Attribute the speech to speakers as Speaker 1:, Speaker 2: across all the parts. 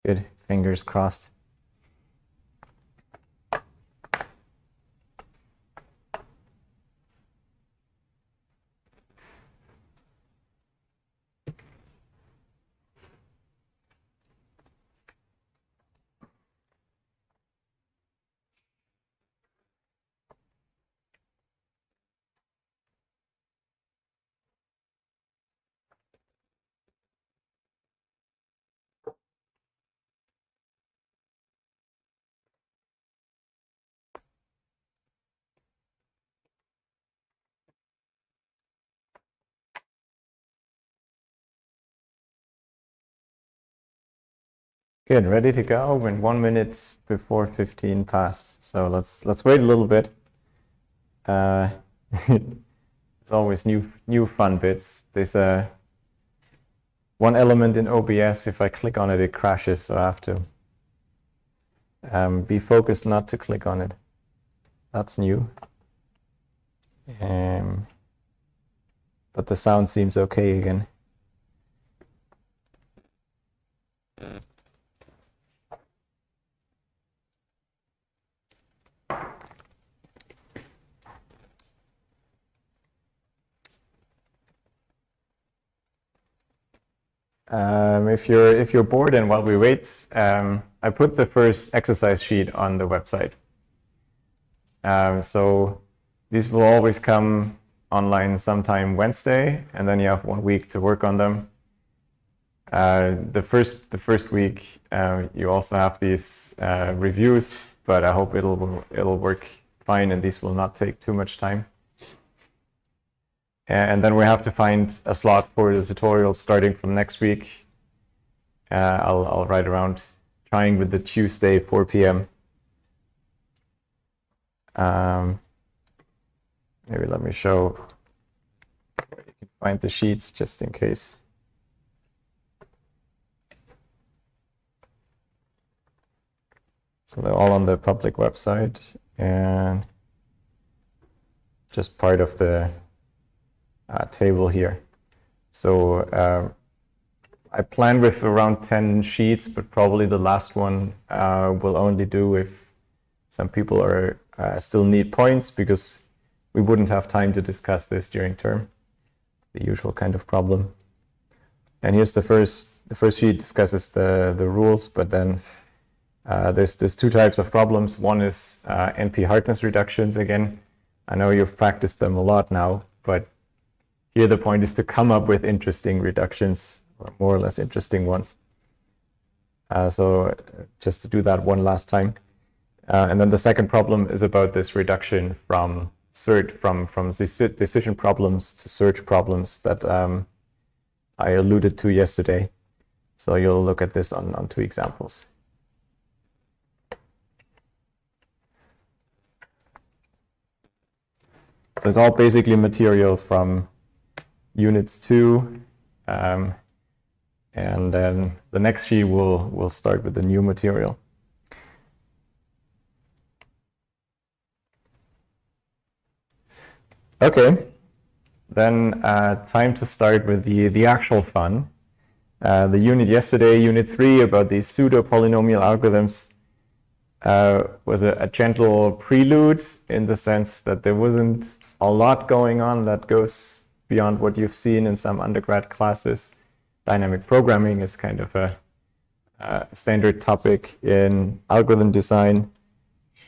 Speaker 1: Good, fingers crossed. Good, ready to go when 1 minute before 15 past. So let's wait a little bit. It's always new fun bits. There's one element in OBS. If I click on it, it crashes. So I have to be focused not to click on it. That's new. But the sound seems okay again. If you're bored and while we wait, I put the first exercise sheet on the website. So these will always come online sometime Wednesday, and then you have 1 week to work on them. The first week you also have these reviews, but I hope it'll work fine, and these will not take too much time. And then we have to find a slot for the tutorials starting from next week. I'll write around trying with the Tuesday 4 p.m. Maybe let me show where you can find the sheets just in case. So they're all on the public website and just part of the table here. So I plan with around 10 sheets, but probably the last one will only do if some people are still need points, because we wouldn't have time to discuss this during term, the usual kind of problem. And here's the first sheet discusses the rules, but then there's two types of problems. One is NP hardness reductions. Again, I know you've practiced them a lot now, but here the point is to come up with interesting reductions, or more or less interesting ones. So just to do that one last time. And then the second problem is about this reduction from decision problems to search problems that I alluded to yesterday. So you'll look at this on 2 examples. So it's all basically material from units 2, and then the next sheet will start with the new material. Okay, then time to start with the actual fun. The unit yesterday, unit 3, about these pseudo polynomial algorithms, was a gentle prelude, in the sense that there wasn't a lot going on that goes beyond what you've seen in some undergrad classes. Dynamic programming is kind of a standard topic in algorithm design,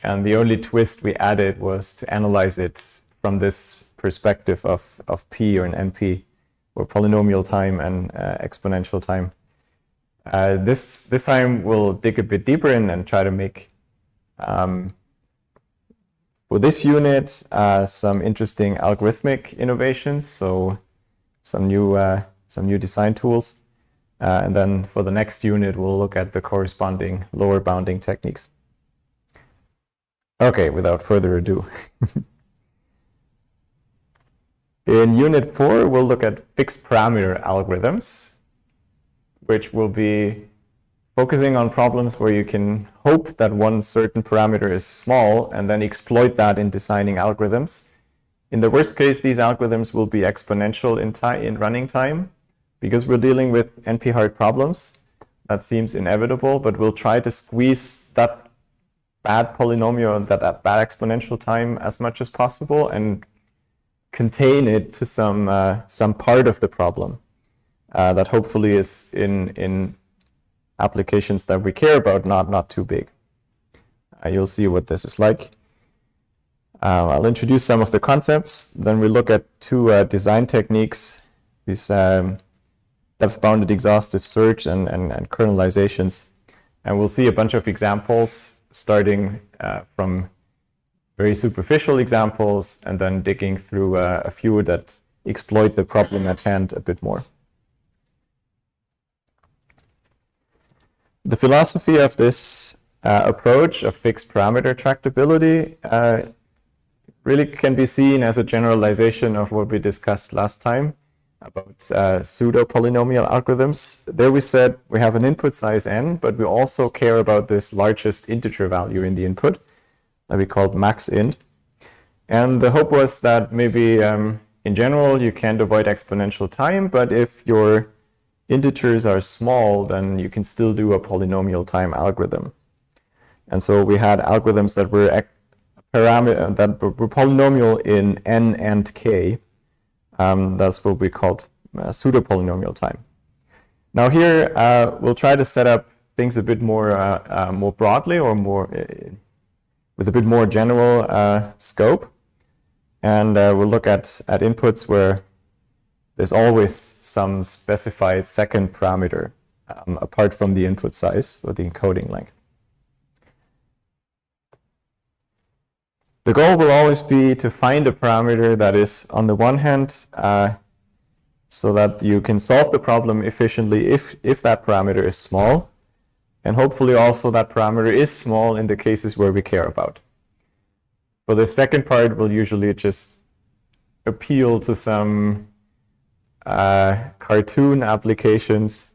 Speaker 1: and the only twist we added was to analyze it from this perspective of P, or an NP, or polynomial time and exponential time. This time we'll dig a bit deeper in and try to make for this unit some interesting algorithmic innovations, so some new design tools. And then for the next unit, we'll look at the corresponding lower bounding techniques. Okay, without further ado. In unit 4, we'll look at fixed parameter algorithms, which will be focusing on problems where you can hope that one certain parameter is small and then exploit that in designing algorithms. In the worst case, these algorithms will be exponential in running time, because we're dealing with NP-hard problems. That seems inevitable, but we'll try to squeeze that bad polynomial, that bad exponential time as much as possible and contain it to some part of the problem that hopefully is in applications that we care about, not too big. You'll see what this is like. I'll introduce some of the concepts, then we look at two design techniques, these depth-bounded exhaustive search and kernelizations. And we'll see a bunch of examples, starting from very superficial examples and then digging through a few that exploit the problem at hand a bit more. The philosophy of this approach of fixed parameter tractability really can be seen as a generalization of what we discussed last time about pseudo-polynomial algorithms. There we said we have an input size n, but we also care about this largest integer value in the input that we called max int. And the hope was that maybe in general you can't avoid exponential time, but if your integers are small, then you can still do a polynomial time algorithm. And so we had algorithms that were polynomial in n and k. That's what we called pseudo-polynomial time. Now here we'll try to set up things a bit more more broadly, or more with a bit more general scope, and we'll look at inputs where there's always some specified second parameter apart from the input size or the encoding length. The goal will always be to find a parameter that is, on the one hand, so that you can solve the problem efficiently if that parameter is small, and hopefully also that parameter is small in the cases where we care about. For the second part, we'll usually just appeal to some cartoon applications.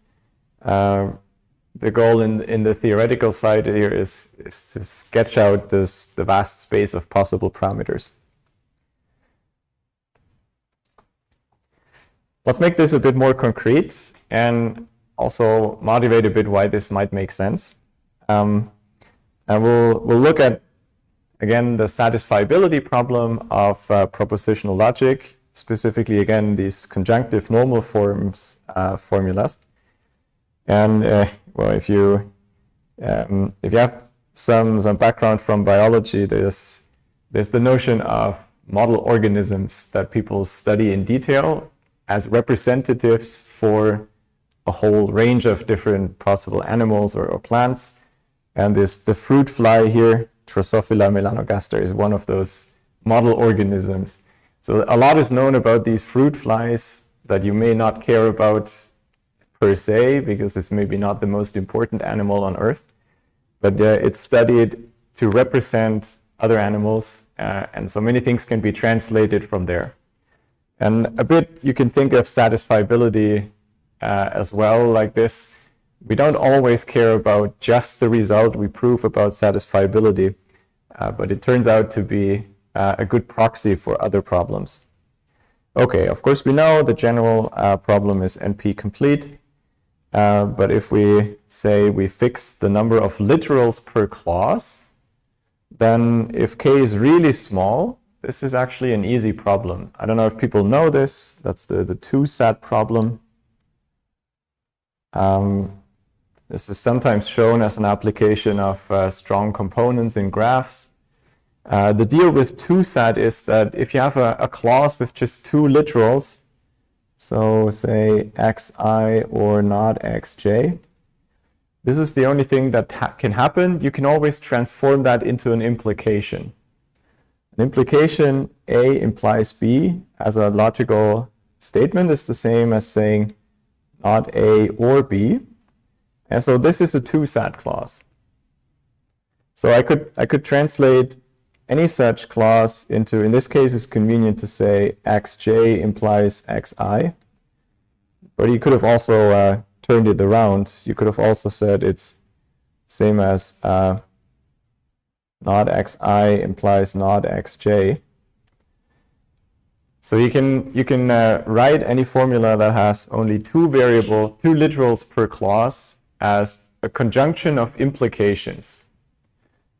Speaker 1: The goal in the theoretical side here is to sketch out the vast space of possible parameters. Let's make this a bit more concrete and also motivate a bit why this might make sense. And we'll look at, again, the satisfiability problem of propositional logic, specifically, again, these conjunctive normal forms formulas. And well, if you have some background from biology, there's the notion of model organisms that people study in detail as representatives for a whole range of different possible animals or plants. And the fruit fly here, Drosophila melanogaster, is one of those model organisms. So a lot is known about these fruit flies that you may not care about per se, because it's maybe not the most important animal on Earth, but it's studied to represent other animals, and so many things can be translated from there. And a bit you can think of satisfiability as well like this. We don't always care about just the result we prove about satisfiability, but it turns out to be a good proxy for other problems. Okay, of course we know the general problem is NP complete. But if we say we fix the number of literals per clause, then if k is really small, this is actually an easy problem. I don't know if people know this. That's the two-sat problem. This is sometimes shown as an application of strong components in graphs. The deal with two-sat is that if you have a clause with just two literals, so say xi or not xj, this is the only thing that can happen. You can always transform that into an implication. An implication A implies B as a logical statement is the same as saying not A or B. And so this is a two-sat clause. So I could translate any such clause into, in this case it's convenient to say xj implies xi, but you could have also turned it around. You could have also said it's same as not xi implies not xj. So you can write any formula that has only two literals per clause as a conjunction of implications,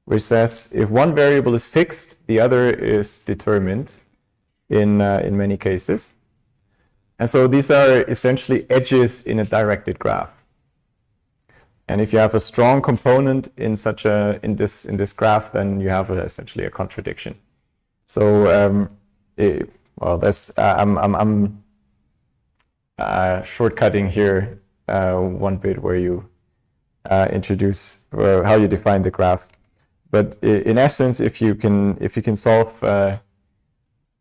Speaker 1: which says if one variable is fixed, the other is determined in many cases. And so these are essentially edges in a directed graph. And if you have a strong component in this graph, then you have essentially a contradiction. So I'm shortcutting here one bit where you introduce how you define the graph. But in essence, if you can solve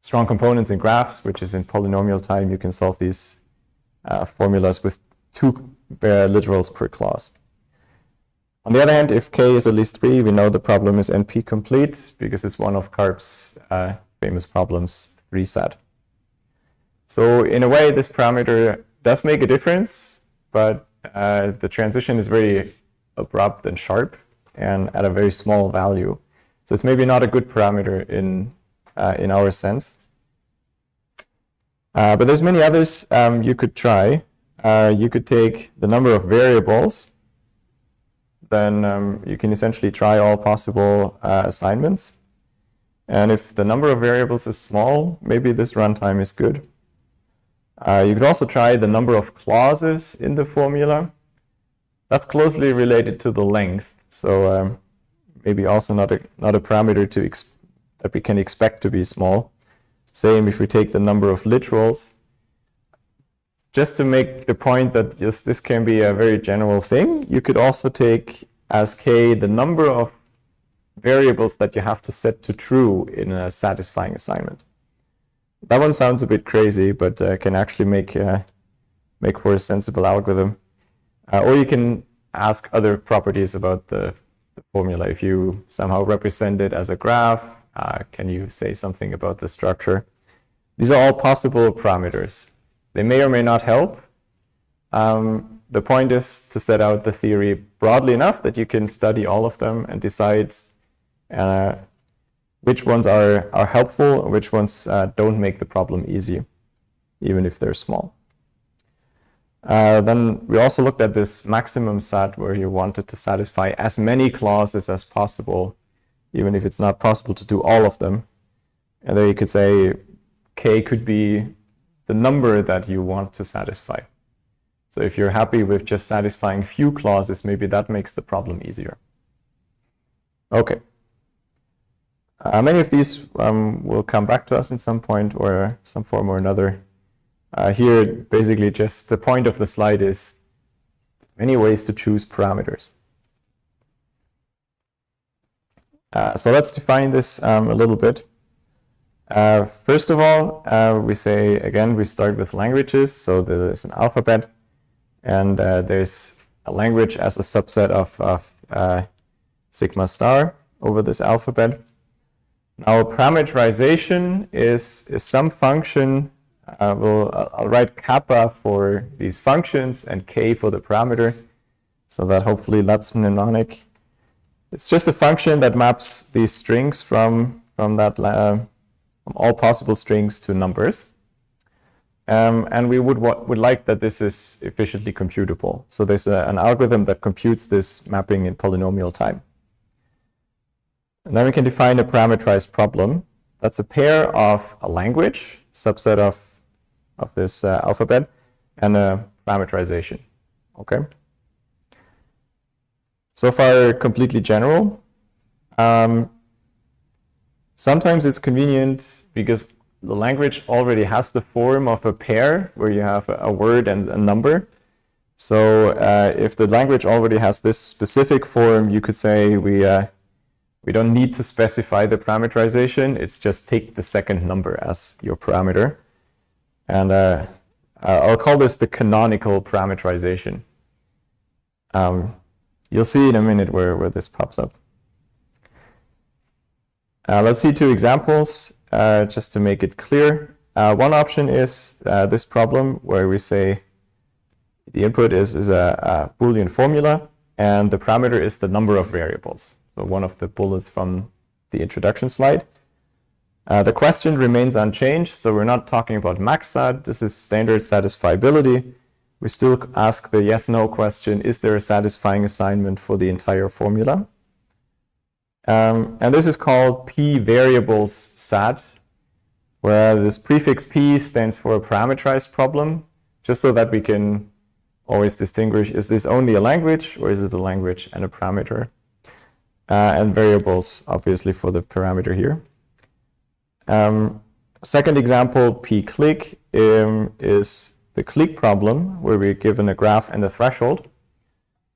Speaker 1: strong components in graphs, which is in polynomial time, you can solve these formulas with 2 literals per clause. On the other hand, if k is at least 3, we know the problem is NP complete because it's one of Karp's famous problems, 3 set. So in a way, this parameter does make a difference, but the transition is very abrupt and sharp and at a very small value. So it's maybe not a good parameter in our sense. But there's many others you could try. You could take the number of variables. Then you can essentially try all possible assignments. And if the number of variables is small, maybe this runtime is good. You could also try the number of clauses in the formula. That's closely related to the length. So maybe also not a parameter that we can expect to be small. Same if we take the number of literals. Just to make the point that this can be a very general thing, you could also take as k the number of variables that you have to set to true in a satisfying assignment. That one sounds a bit crazy, but can actually make for a sensible algorithm. Or you can ask other properties about the formula. If you somehow represent it as a graph, can you say something about the structure? These are all possible parameters. They may or may not help. The point is to set out the theory broadly enough that you can study all of them and decide which ones are helpful and which ones don't make the problem easy, even if they're small. Then we also looked at this maximum set where you wanted to satisfy as many clauses as possible, even if it's not possible to do all of them. And there you could say k could be the number that you want to satisfy. So if you're happy with just satisfying few clauses, maybe that makes the problem easier. Okay. Many of these will come back to us in some point or some form or another. Here, basically just the point of the slide is many ways to choose parameters. So let's define this a little bit. First of all, we say, again, we start with languages. So there's an alphabet, and there's a language as a subset of sigma star over this alphabet. Now, parameterization is some function. I'll write kappa for these functions and k for the parameter, so that hopefully that's mnemonic. It's just a function that maps these strings from all possible strings to numbers. And we would like that this is efficiently computable. So there's an algorithm that computes this mapping in polynomial time. And then we can define a parameterized problem. That's a pair of a language, subset of this alphabet, and a parameterization. Okay. So far, completely general. Sometimes it's convenient because the language already has the form of a pair where you have a word and a number. So if the language already has this specific form, you could say we don't need to specify the parameterization. It's just take the second number as your parameter. And I'll call this the canonical parameterization. You'll see in a minute where this pops up. Let's see 2 examples just to make it clear. One option is this problem where we say the input is a Boolean formula and the parameter is the number of variables. So one of the bullets from the introduction slide. The question remains unchanged, so we're not talking about max sat. This is standard satisfiability. we still ask the yes/no question, is there a satisfying assignment for the entire formula? And this is called p-variables SAT, where this prefix p stands for a parameterized problem, just so that we can always distinguish, is this only a language or is it a language and a parameter? And variables, obviously, for the parameter here. Second example, p-click, is the click problem, where we're given a graph and a threshold.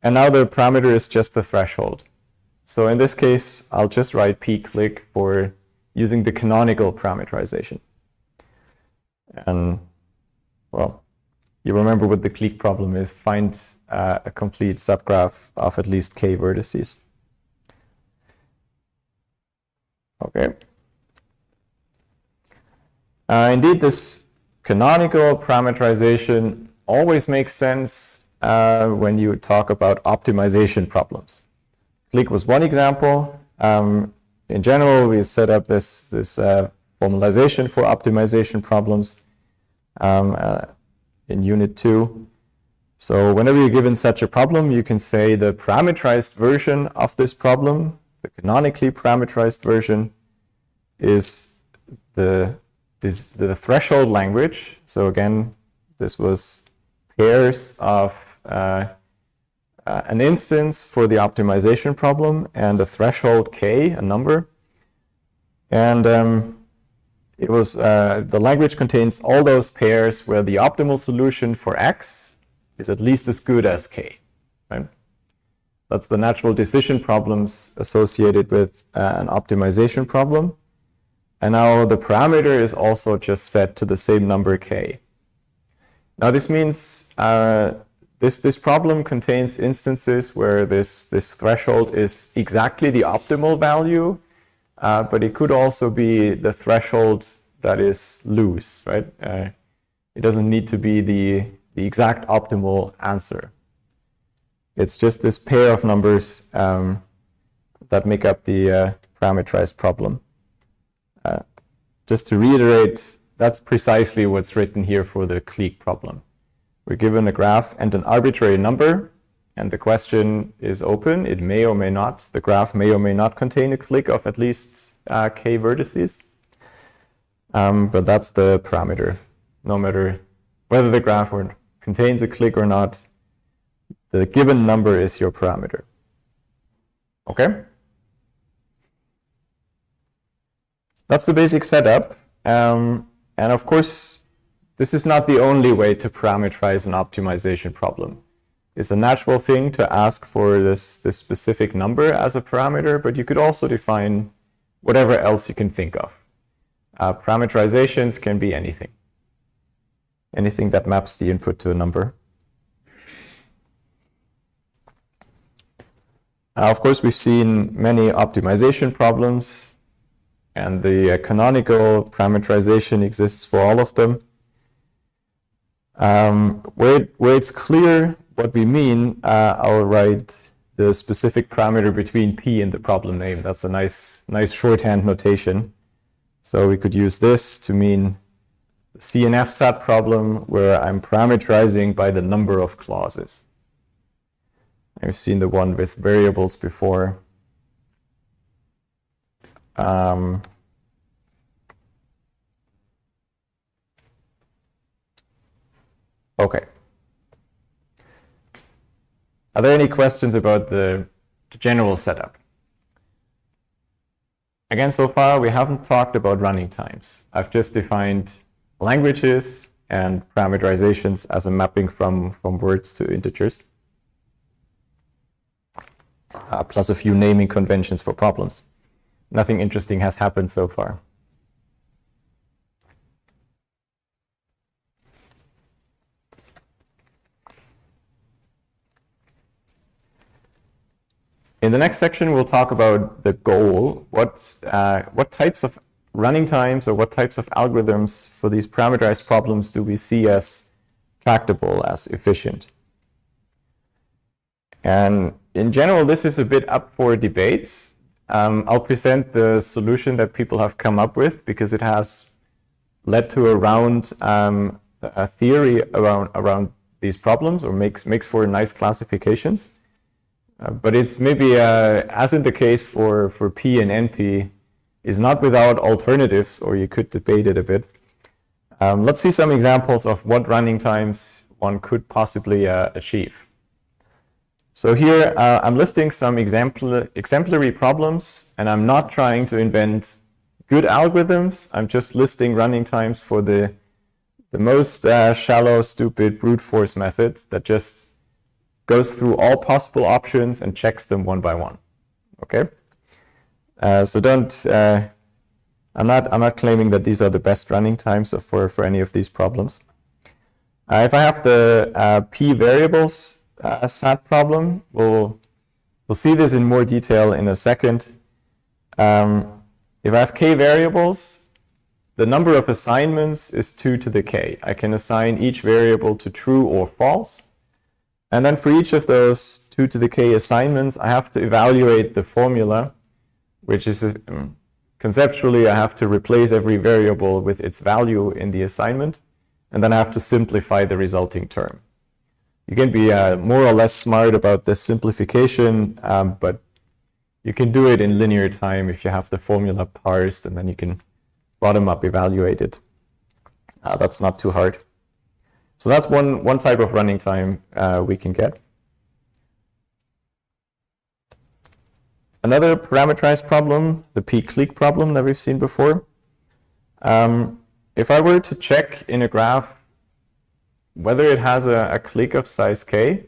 Speaker 1: And now the parameter is just the threshold. So in this case, I'll just write p-click for using the canonical parameterization. And, well, you remember what the clique problem is. Find a complete subgraph of at least k vertices. Okay. Indeed, this canonical parameterization always makes sense when you talk about optimization problems. Clique was one example. In general, we set up this formalization for optimization problems in Unit 2. So whenever you're given such a problem, you can say the parameterized version of this problem, the canonically parameterized version, is the threshold language. So again, this was pairs of an instance for the optimization problem and a threshold k, a number. And it was the language contains all those pairs where the optimal solution for x is at least as good as k, right? That's the natural decision problems associated with an optimization problem. And now the parameter is also just set to the same number k. Now this means this problem contains instances where this threshold is exactly the optimal value, but it could also be the threshold that is loose, right? It doesn't need to be the exact optimal answer. It's just this pair of numbers that make up the parameterized problem. Just to reiterate, that's precisely what's written here for the clique problem. We're given a graph and an arbitrary number, and the question is open. It may or may not, the graph may or may not contain a clique of at least k vertices. But that's the parameter. No matter whether the graph contains a clique or not, the given number is your parameter. Okay? That's the basic setup. And of course, this is not the only way to parameterize an optimization problem. It's a natural thing to ask for this specific number as a parameter, but you could also define whatever else you can think of. Parameterizations can be anything. Anything that maps the input to a number. Of course, we've seen many optimization problems, and the canonical parameterization exists for all of them. Where it's clear what we mean, I'll write the specific parameter between p and the problem name. That's a nice shorthand notation. So we could use this to mean the CNF SAT problem where I'm parameterizing by the number of clauses. I've seen the one with variables before. Okay. Are there any questions about the general setup? Again, so far we haven't talked about running times. I've just defined languages and parameterizations as a mapping from words to integers, plus a few naming conventions for problems. Nothing interesting has happened so far. In the next section, we'll talk about the goal. What types of running times or what types of algorithms for these parameterized problems do we see as tractable, as efficient? And in general, this is a bit up for debate. I'll present the solution that people have come up with because it has led to a theory around these problems, or makes for nice classifications. But it's maybe, as in the case for P and NP, is not without alternatives, or you could debate it a bit. Let's see some examples of what running times one could possibly achieve. So here I'm listing some exemplary problems, and I'm not trying to invent good algorithms. I'm just listing running times for the most shallow, stupid brute force method that just goes through all possible options and checks them one by one. Okay? So don't, I'm not claiming that these are the best running times for any of these problems. If I have the p variables SAT problem, we'll see this in more detail in a second. If I have k variables, the number of assignments is 2 to the k. I can assign each variable to true or false. And then for each of those 2 to the k assignments, I have to evaluate the formula, which is conceptually, I have to replace every variable with its value in the assignment, and then I have to simplify the resulting term. You can be more or less smart about this simplification, but you can do it in linear time if you have the formula parsed, and then you can bottom-up evaluate it. That's not too hard. So that's one type of running time we can get. Another parameterized problem, the p-clique problem that we've seen before. If I were to check in a graph whether it has a clique of size k,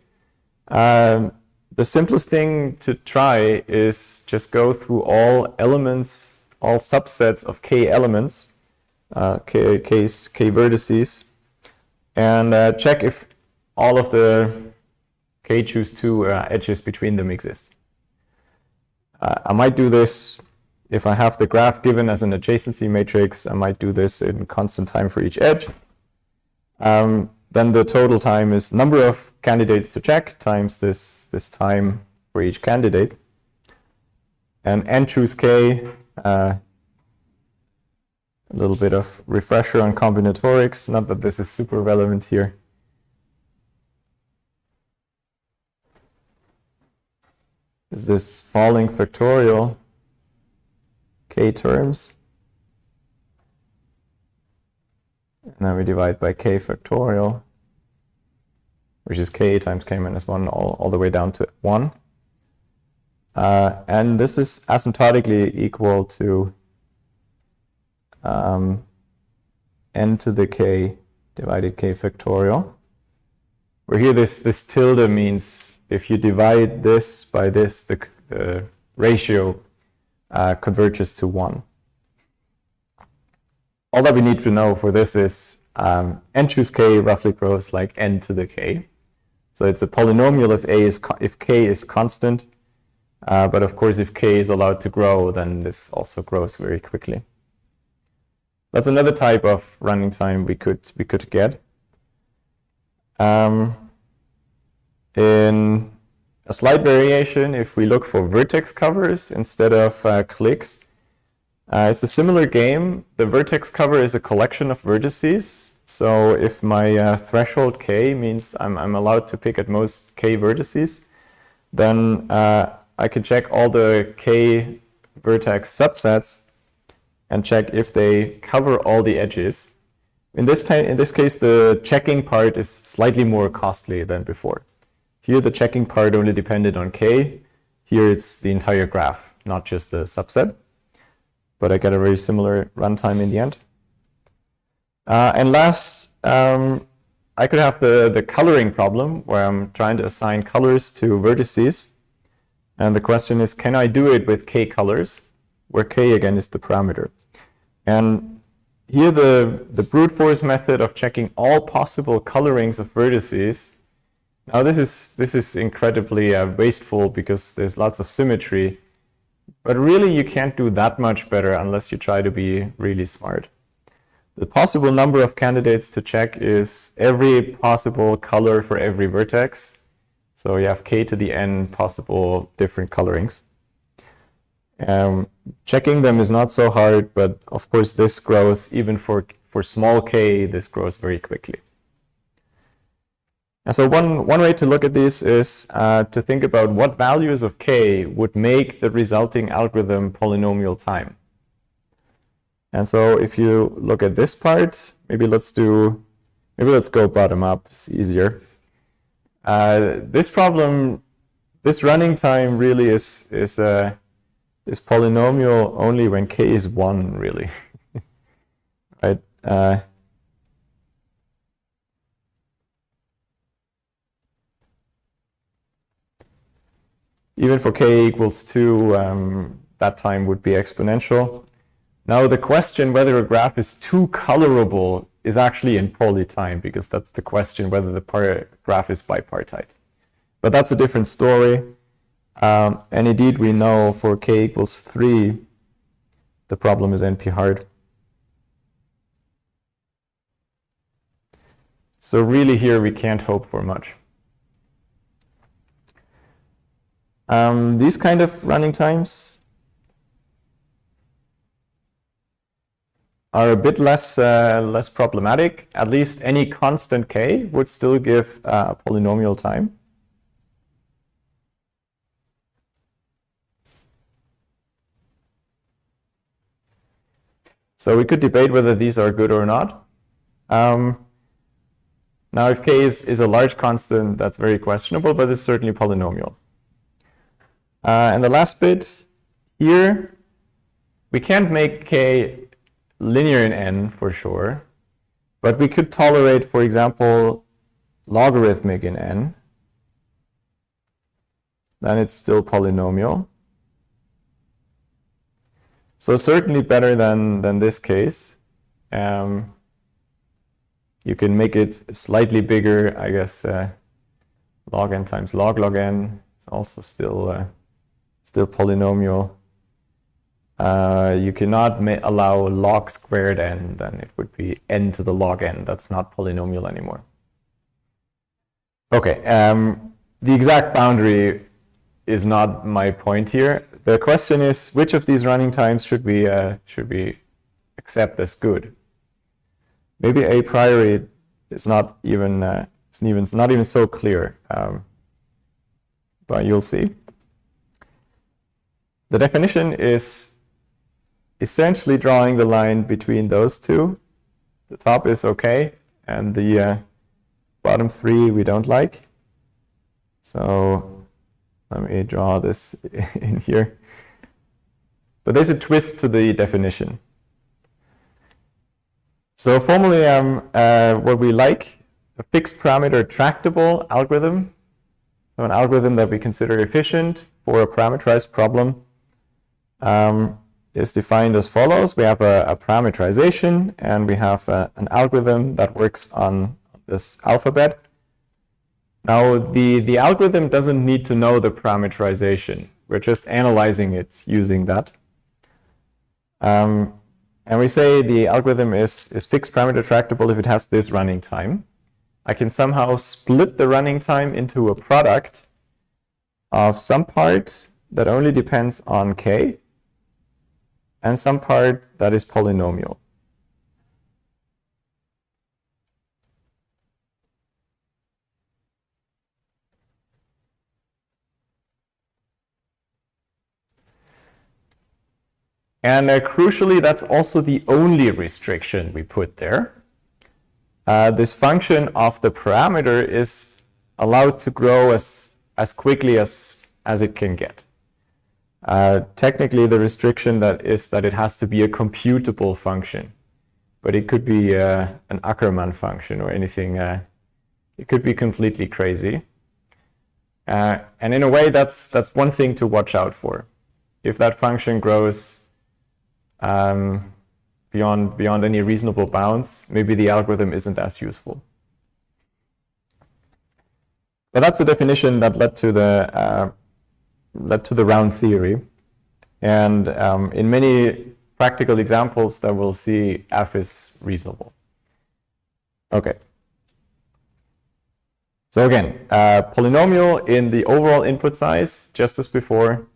Speaker 1: the simplest thing to try is just go through all elements, all subsets of k elements, k vertices, and check if all of the k choose 2 edges between them exist. I might do this if I have the graph given as an adjacency matrix. I might do this in constant time for each edge. Then the total time is number of candidates to check times this time for each candidate. And n choose k, a little bit of refresher on combinatorics, not that this is super relevant here. Is this falling factorial k terms? And then we divide by k factorial, which is k times k minus 1 all the way down to 1. And this is asymptotically equal to n to the k divided k factorial. Where here this tilde means if you divide this by this, the ratio converges to 1. All that we need to know for this is n choose k roughly grows like n to the k. So it's a polynomial if k is constant, but of course if k is allowed to grow, then this also grows very quickly. That's another type of running time we could get. In a slight variation, if we look for vertex covers instead of cliques, it's a similar game. The vertex cover is a collection of vertices. So if my threshold k means I'm allowed to pick at most k vertices, then I can check all the k vertex subsets and check if they cover all the edges. In this case, the checking part is slightly more costly than before. Here, the checking part only depended on k. Here, it's the entire graph, not just the subset. But I get a very similar runtime in the end. And last, I could have the coloring problem, where I'm trying to assign colors to vertices. And the question is, can I do it with k colors, where k, again, is the parameter? And here, the brute force method of checking all possible colorings of vertices. Now, this is incredibly wasteful because there's lots of symmetry. But really, you can't do that much better unless you try to be really smart. The possible number of candidates to check is every possible color for every vertex. So you have k to the n possible different colorings. Checking them is not so hard, but of course this grows, even for small k, this grows very quickly. And so one way to look at this is to think about what values of k would make the resulting algorithm polynomial time. And so if you look at this part, maybe let's go bottom up, it's easier. This problem, this running time really is polynomial only when k is 1, really. Right? Even for k equals 2, that time would be exponential. Now the question whether a graph is too colorable is actually in poly time, because that's the question whether the graph is bipartite. But that's a different story. And indeed, we know for k equals 3, the problem is NP-hard. So really here we can't hope for much. These kind of running times are a bit less problematic. At least any constant k would still give a polynomial time. So we could debate whether these are good or not. Now, if k is a large constant, that's very questionable, but it's certainly polynomial. And the last bit here, we can't make k linear in n for sure, but we could tolerate, for example, logarithmic in n. Then it's still polynomial. So certainly better than this case. You can make it slightly bigger, I guess. Log n times log n is also still polynomial. You cannot allow log squared n, then it would be n to the log n. That's not polynomial anymore. Okay, the exact boundary is not my point here. The question is, which of these running times should we accept as good? Maybe a priori is not even so clear, but you'll see. The definition is essentially drawing the line between those two. The top is okay, and the bottom 3 we don't like. So let me draw this in here. But there's a twist to the definition. So formally, what we like, a fixed parameter tractable algorithm. So an algorithm that we consider efficient for a parameterized problem is defined as follows. We have a parameterization, and we have an algorithm that works on this alphabet. Now, the algorithm doesn't need to know the parameterization. We're just analyzing it using that. And we say the algorithm is fixed parameter tractable if it has this running time. I can somehow split the running time into a product of some part that only depends on k and some part that is polynomial. And crucially, that's also the only restriction we put there. This function of the parameter is allowed to grow as quickly as it can get. Technically, the restriction that is that it has to be a computable function, but it could be an Ackermann function or anything. It could be completely crazy. And in a way, that's one thing to watch out for. If that function grows beyond any reasonable bounds, maybe the algorithm isn't as useful. But that's the definition that led to the round theory. And in many practical examples that we'll see, f is reasonable. Okay. So again, polynomial in the overall input size, just as before,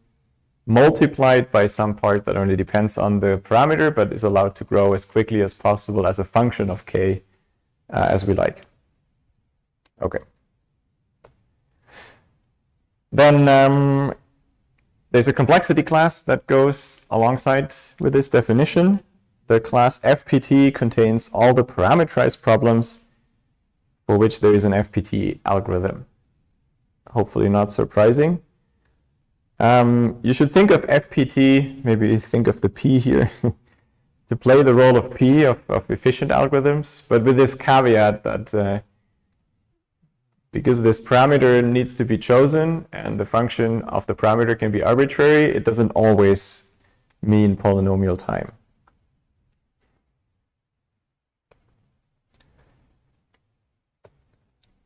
Speaker 1: multiplied by some part that only depends on the parameter, but is allowed to grow as quickly as possible as a function of k as we like. Okay. Then there's a complexity class that goes alongside with this definition. The class FPT contains all the parameterized problems for which there is an FPT algorithm. Hopefully not surprising. You should think of FPT, maybe think of the P here, to play the role of P of efficient algorithms, but with this caveat that because this parameter needs to be chosen and the function of the parameter can be arbitrary, it doesn't always mean polynomial time.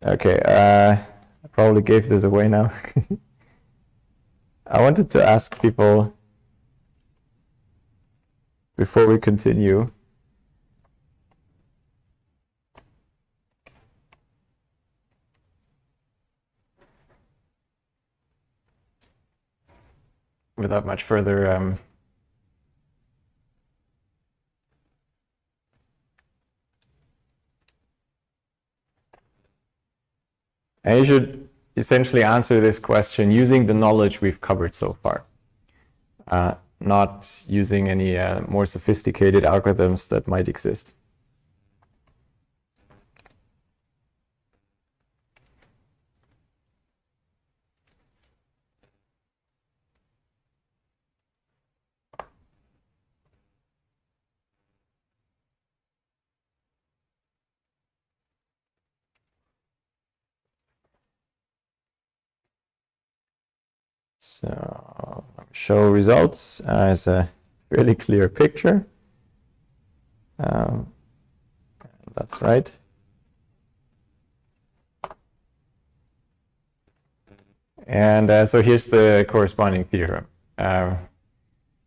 Speaker 1: Okay, I probably gave this away now. I wanted to ask people before we continue. Without much further and you should essentially answer this question using the knowledge we've covered so far, not using any more sophisticated algorithms that might exist. So show results as a really clear picture. That's right. And so here's the corresponding theorem.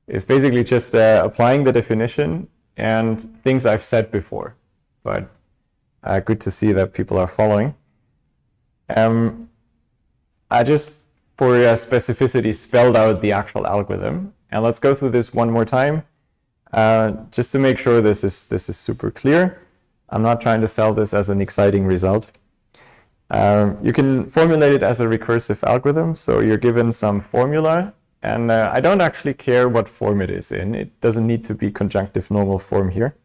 Speaker 1: It's basically just applying the definition and things I've said before, but good to see that people are following. I just, for specificity, spelled out the actual algorithm. And let's go through this one more time, just to make sure this is super clear. I'm not trying to sell this as an exciting result. You can formulate it as a recursive algorithm. So you're given some formula, and I don't actually care what form it is in. It doesn't need to be conjunctive normal form here.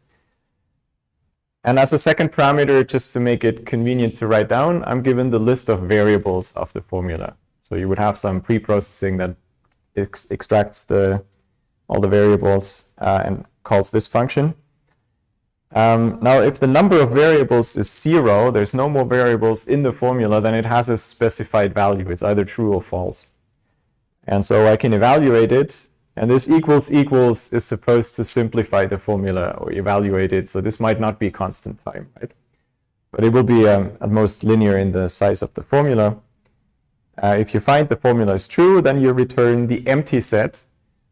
Speaker 1: And as a second parameter, just to make it convenient to write down, I'm given the list of variables of the formula. So you would have some pre-processing that extracts all the variables and calls this function. Now, if the number of variables is 0, there's no more variables in the formula, then it has a specified value. It's either true or false. And so I can evaluate it, and this equals is supposed to simplify the formula or evaluate it. So this might not be constant time, right? But it will be at most linear in the size of the formula. If you find the formula is true, then you return the empty set,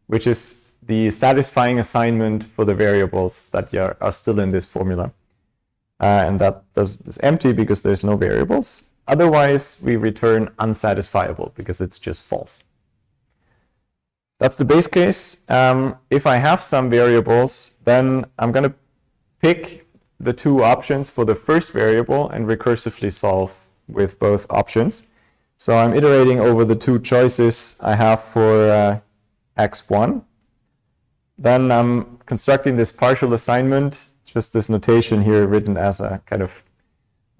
Speaker 1: which is the satisfying assignment for the variables that are still in this formula. And that is empty because there's no variables. Otherwise, we return unsatisfiable because it's just false. That's the base case. If I have some variables, then I'm going to pick the two options for the first variable and recursively solve with both options. So I'm iterating over the two choices I have for x1. Then I'm constructing this partial assignment, just this notation here written as a kind of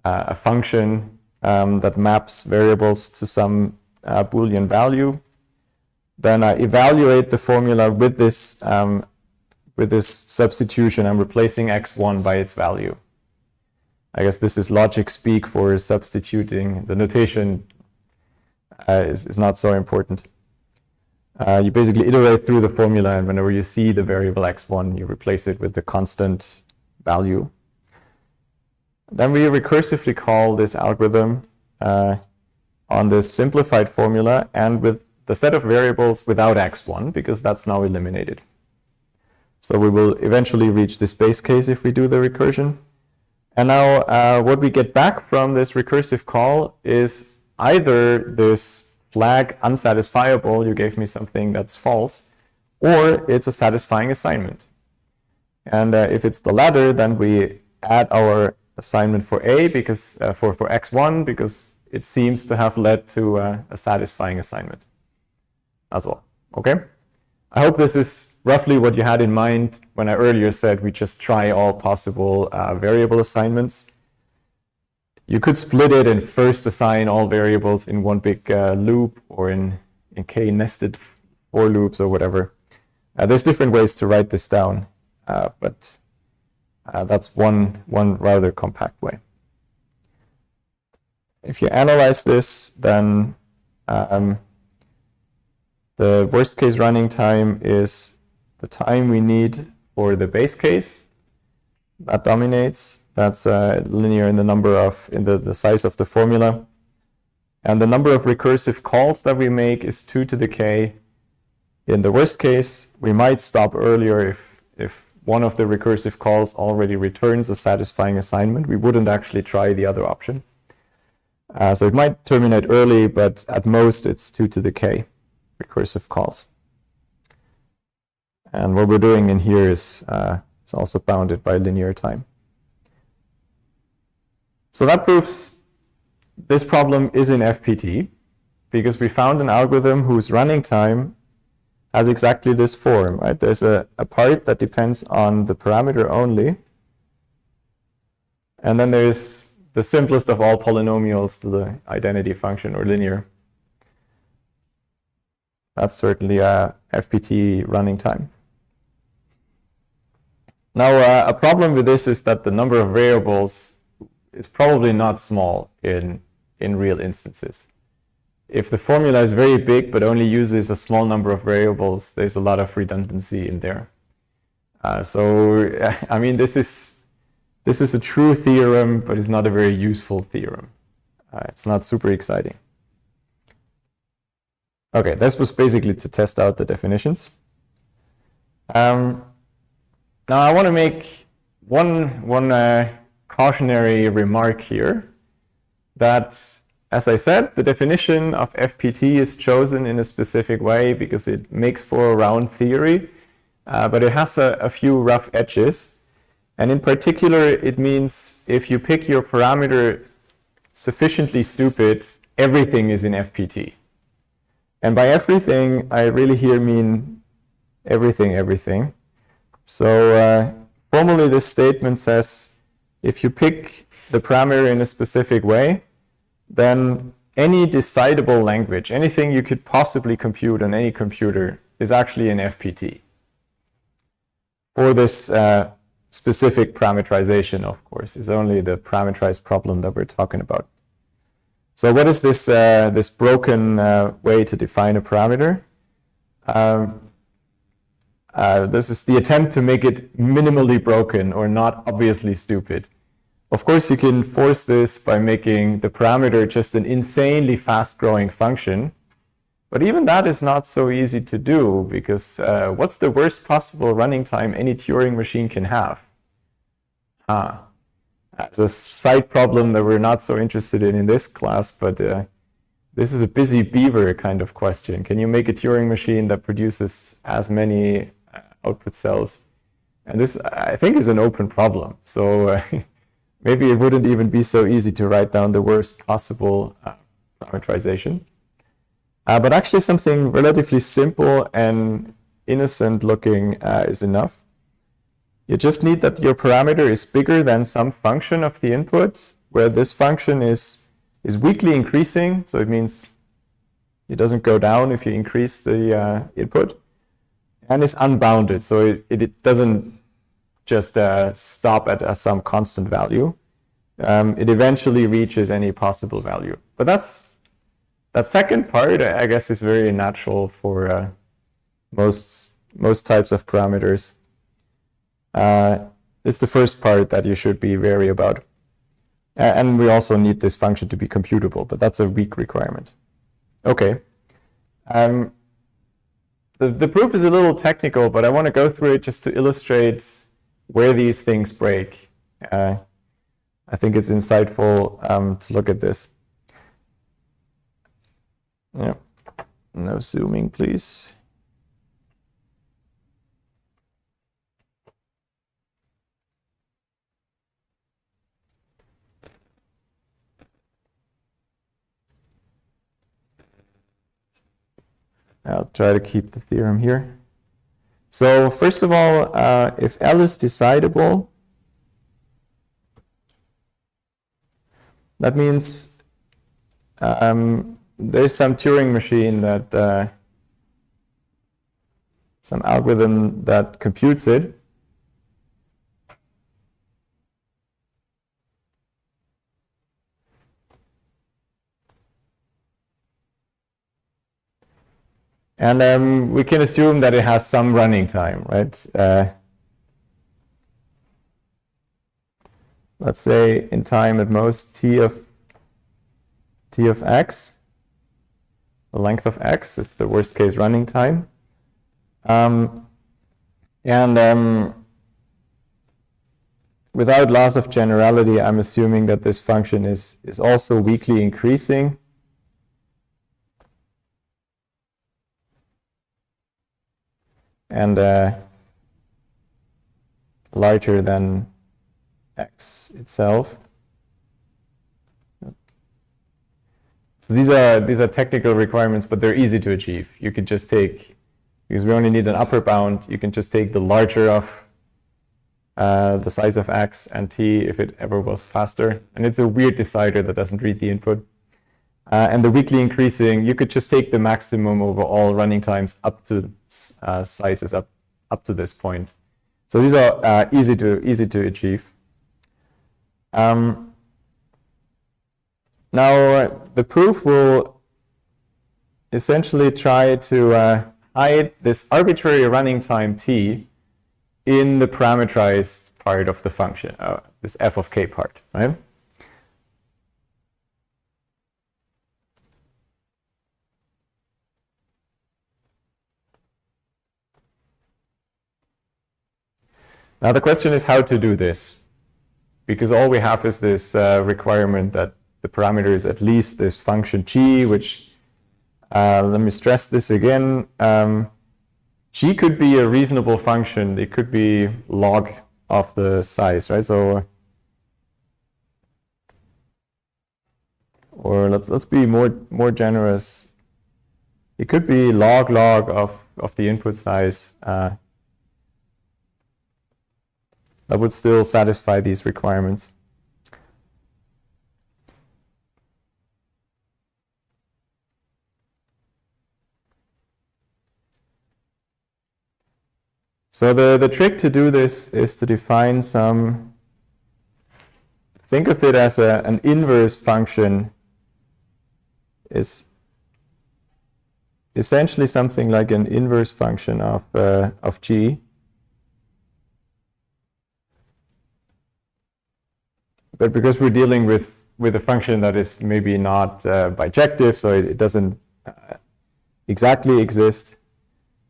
Speaker 1: a function that maps variables to some Boolean value. Then I evaluate the formula with this substitution. I'm replacing x1 by its value. I guess this is logic speak for substituting. The notation is not so important. You basically iterate through the formula, and whenever you see the variable x1, you replace it with the constant value. Then we recursively call this algorithm on this simplified formula and with the set of variables without x1, because that's now eliminated. So we will eventually reach this base case if we do the recursion. And now what we get back from this recursive call is either this flag unsatisfiable, you gave me something that's false, or it's a satisfying assignment. And if it's the latter, then we add our assignment for A because for x1, because it seems to have led to a satisfying assignment as well. Okay? I hope this is roughly what you had in mind when I earlier said we just try all possible variable assignments. You could split it and first assign all variables in one big loop, or in k-nested for loops or whatever. There's different ways to write this down, but that's one rather compact way. If you analyze this, then the worst case running time is the time we need for the base case. That dominates. That's linear in the number of, in the size of the formula. And the number of recursive calls that we make is 2 to the k. In the worst case, we might stop earlier if one of the recursive calls already returns a satisfying assignment. We wouldn't actually try the other option. So it might terminate early, but at most it's 2 to the k recursive calls. And what we're doing in here is also bounded by linear time. So that proves this problem is in FPT, because we found an algorithm whose running time has exactly this form, right? There's a part that depends on the parameter only, and then there's the simplest of all polynomials, the identity function or linear. That's certainly a FPT running time. Now, a problem with this is that the number of variables is probably not small in real instances. If the formula is very big but only uses a small number of variables, there's a lot of redundancy in there. So, I mean, this is a true theorem, but it's not a very useful theorem. It's not super exciting. Okay, this was basically to test out the definitions. Now I want to make one cautionary remark here, that, as I said, the definition of FPT is chosen in a specific way because it makes for a round theory, but it has a few rough edges. And in particular, it means if you pick your parameter sufficiently stupid, everything is in FPT. And by everything, I really here mean everything. So formally, this statement says, if you pick the parameter in a specific way, then any decidable language, anything you could possibly compute on any computer, is actually in FPT. For this specific parameterization, of course, is only the parameterized problem that we're talking about. So what is this, this broken way to define a parameter? This is the attempt to make it minimally broken or not obviously stupid. Of course, you can force this by making the parameter just an insanely fast-growing function. But even that is not so easy to do, because what's the worst possible running time any Turing machine can have? It's a side problem that we're not so interested in this class, but this is a busy beaver kind of question. Can you make a Turing machine that produces as many output cells? And this, I think, is an open problem. So maybe it wouldn't even be so easy to write down the worst possible parameterization. But actually something relatively simple and innocent looking is enough. You just need that your parameter is bigger than some function of the input, where this function is weakly increasing. So it means it doesn't go down if you increase the input, and is unbounded. So it doesn't just stop at some constant value. It eventually reaches any possible value. But that second part, I guess, is very natural for most types of parameters. It's the first part that you should be wary about. And we also need this function to be computable, but that's a weak requirement. Okay. The proof is a little technical, but I want to go through it just to illustrate where these things break. I think it's insightful to look at this. Yeah. No zooming, please. I'll try to keep the theorem here. So first of all, if L is decidable, that means there's some Turing machine that, some algorithm that computes it. And we can assume that it has some running time, right? Let's say in time at most t of x, the length of x is the worst case running time. Without loss of generality, I'm assuming that this function is also weakly increasing. And larger than x itself. So these are technical requirements, but they're easy to achieve. You could just take, because we only need an upper bound, you can just take the larger of the size of x and t if it ever was faster. And it's a weird decider that doesn't read the input. And the weakly increasing, you could just take the maximum over all running times up to sizes up to this point. So these are easy to achieve. Now the proof will essentially try to hide this arbitrary running time t in the parameterized part of the function, this f of k part, right? Now the question is how to do this, because all we have is this requirement that the parameter is at least this function g, which, let me stress this again, g could be a reasonable function. It could be log of the size, right? So, or let's be more generous. It could be log of the input size. That would still satisfy these requirements. So the trick to do this is to define some, think of it as an inverse function, is essentially something like an inverse function of g. But because we're dealing with a function that is maybe not bijective, so it doesn't exactly exist,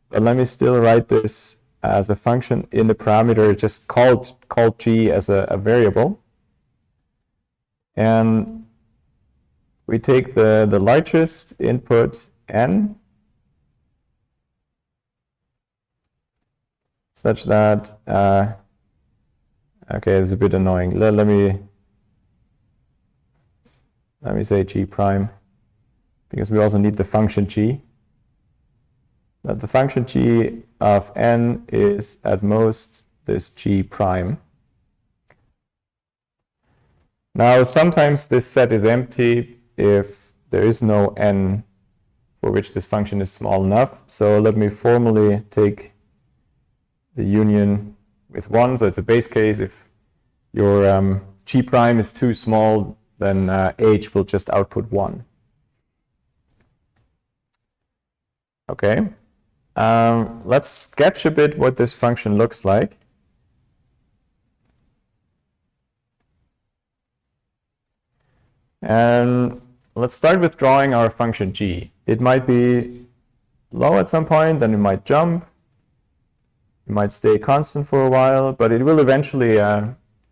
Speaker 1: but let me still write this as a function in the parameter just called g as a variable. And we take the largest input n, such that, okay, it's a bit annoying. Let me say g prime, because we also need the function g. That the function g of n is at most this g prime. Now, sometimes this set is empty if there is no n for which this function is small enough. So let me formally take the union with 1. So it's a base case. If your g prime is too small, then h will just output 1. Okay. Let's sketch a bit what this function looks like. And let's start with drawing our function g. It might be low at some point, then it might jump. It might stay constant for a while, but it will eventually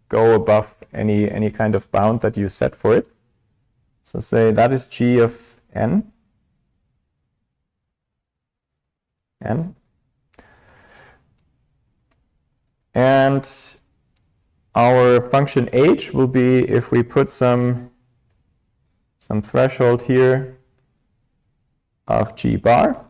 Speaker 1: go above any kind of bound that you set for it. So say that is g of n. And our function h will be if we put some threshold here of g bar.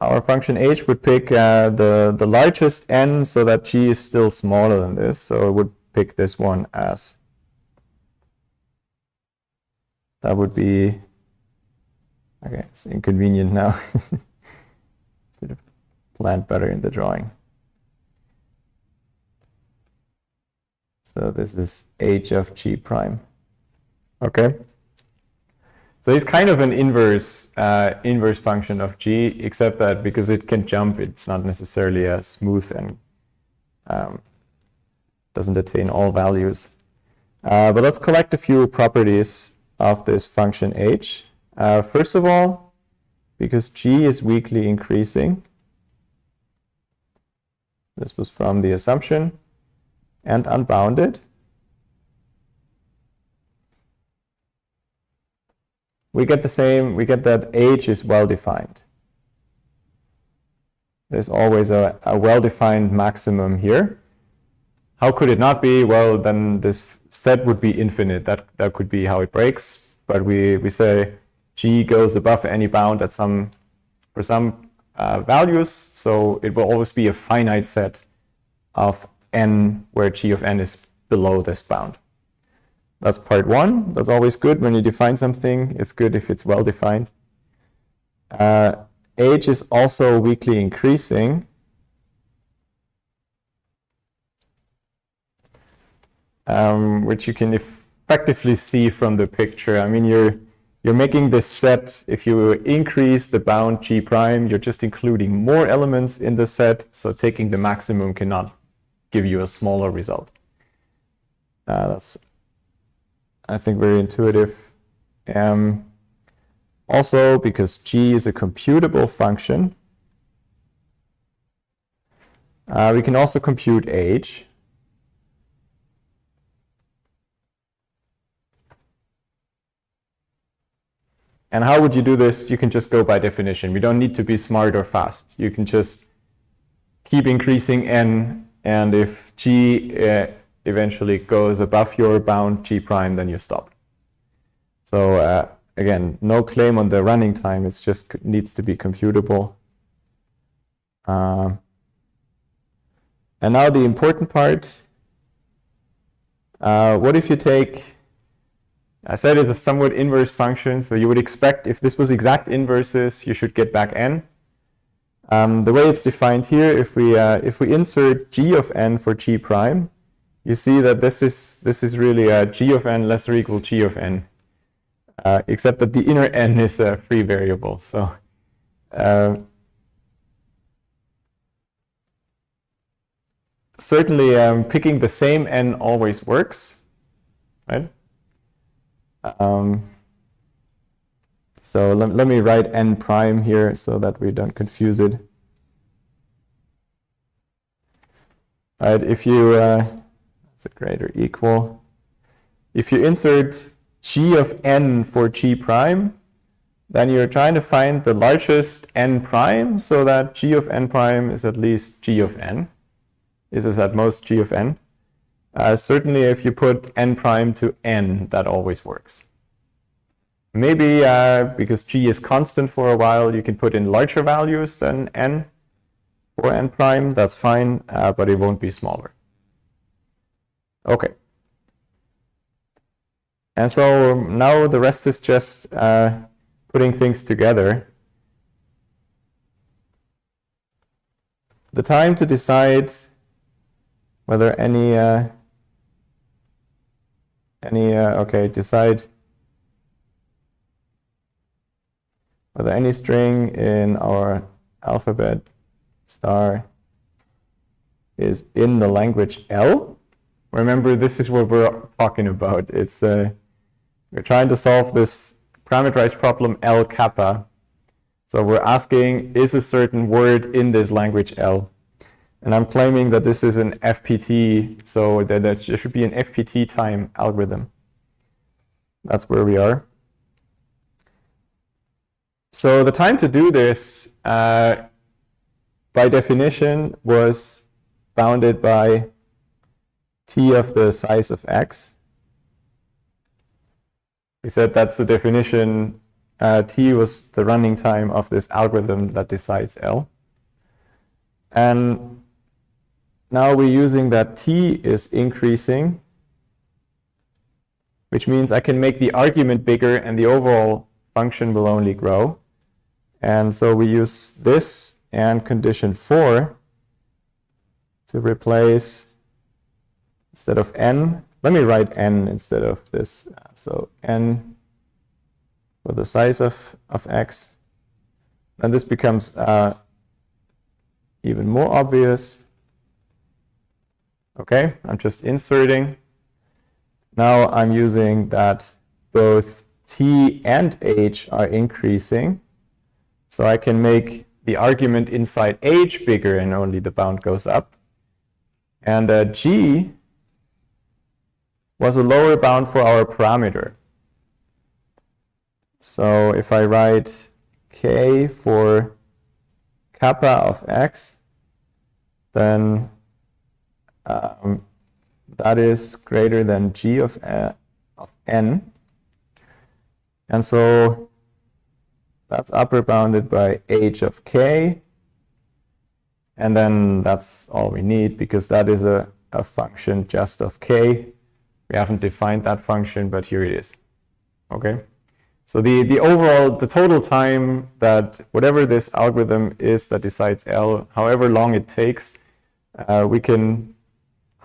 Speaker 1: our function h would pick the largest n so that g is still smaller than this. So it would pick this one as, that would be, okay, it's inconvenient now. Should have planned better in the drawing. So this is h of g prime. Okay. So it's kind of an inverse function of g, except that because it can jump, it's not necessarily a smooth and doesn't attain all values. But let's collect a few properties of this function h. First of all, because g is weakly increasing, this was from the assumption, and unbounded, we get the same, we get that h is well-defined. There's always a well-defined maximum here. How could it not be? Well, then this set would be infinite. That could be how it breaks. But we say g goes above any bound at for some values, so it will always be a finite set of n where g of n is below this bound. That's part one. That's always good when you define something. It's good if it's well defined. H is also weakly increasing. Which you can effectively see from the picture. I mean, you're making this set, if you increase the bound g prime, you're just including more elements in the set, so taking the maximum cannot give you a smaller result. That's, I think, very intuitive. Also, because g is a computable function, we can also compute h. And how would you do this? You can just go by definition. We don't need to be smart or fast. You can just keep increasing n, and if g eventually goes above your bound g prime, then you stop. So again, no claim on the running time. It just needs to be computable. And now the important part. What if you take, I said it's a somewhat inverse function, so you would expect if this was exact inverses, you should get back n. The way it's defined here, if we insert g of n for g prime, you see that this is really a g of n less or equal g of n, except that the inner n is a free variable. So certainly picking the same n always works, right? So let me write n prime here so that we don't confuse it. Right, if you, that's a greater equal. If you insert g of n for g prime, then you're trying to find the largest n prime so that g of n prime is at least g of n, is at most g of n. Certainly if you put n prime to n, that always works. Maybe because g is constant for a while, you can put in larger values than n for n prime. That's fine, but it won't be smaller. Okay. And so now the rest is just putting things together. The time to decide whether decide whether any string in our alphabet star is in the language L. Remember, this is what we're talking about. It's we're trying to solve this parameterized problem L kappa. So we're asking, is a certain word in this language L? And I'm claiming that this is an FPT, so there should be an FPT time algorithm. That's where we are. So the time to do this, by definition, was bounded by t of the size of x. We said that's the definition t was the running time of this algorithm that decides L. And now we're using that t is increasing, which means I can make the argument bigger and the overall function will only grow. And so we use this and condition 4 to replace, instead of n, let me write n instead of this. So n for the size of x. And this becomes even more obvious. Okay, I'm just inserting. Now I'm using that both t and h are increasing. So I can make the argument inside h bigger and only the bound goes up. And g was a lower bound for our parameter. So if I write k for kappa of x, then that is greater than g of n. And so that's upper bounded by h of k. And then that's all we need, because that is a function just of k. We haven't defined that function, but here it is. Okay? So the overall, the total time that whatever this algorithm is that decides L, however long it takes, we can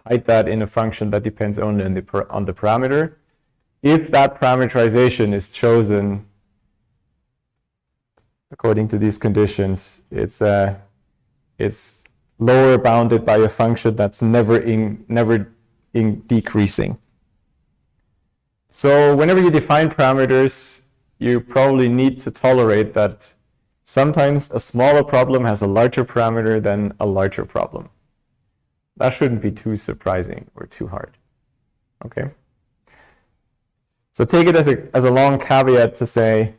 Speaker 1: hide that in a function that depends only on the parameter. If that parameterization is chosen according to these conditions, it's lower bounded by a function that's never decreasing. So whenever you define parameters, you probably need to tolerate that sometimes a smaller problem has a larger parameter than a larger problem. That shouldn't be too surprising or too hard. Okay? So take it as a long caveat to say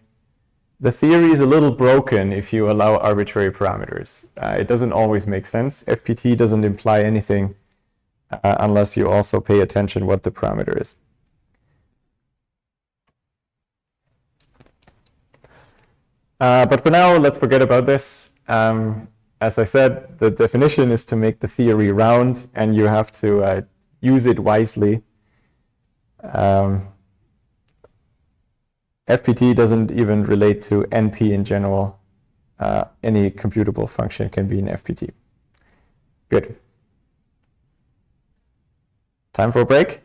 Speaker 1: the theory is a little broken if you allow arbitrary parameters. It doesn't always make sense. FPT doesn't imply anything unless you also pay attention what the parameter is. But for now, let's forget about this. As I said, the definition is to make the theory round, and you have to use it wisely. FPT doesn't even relate to NP in general. Any computable function can be an FPT. Good. Time for a break?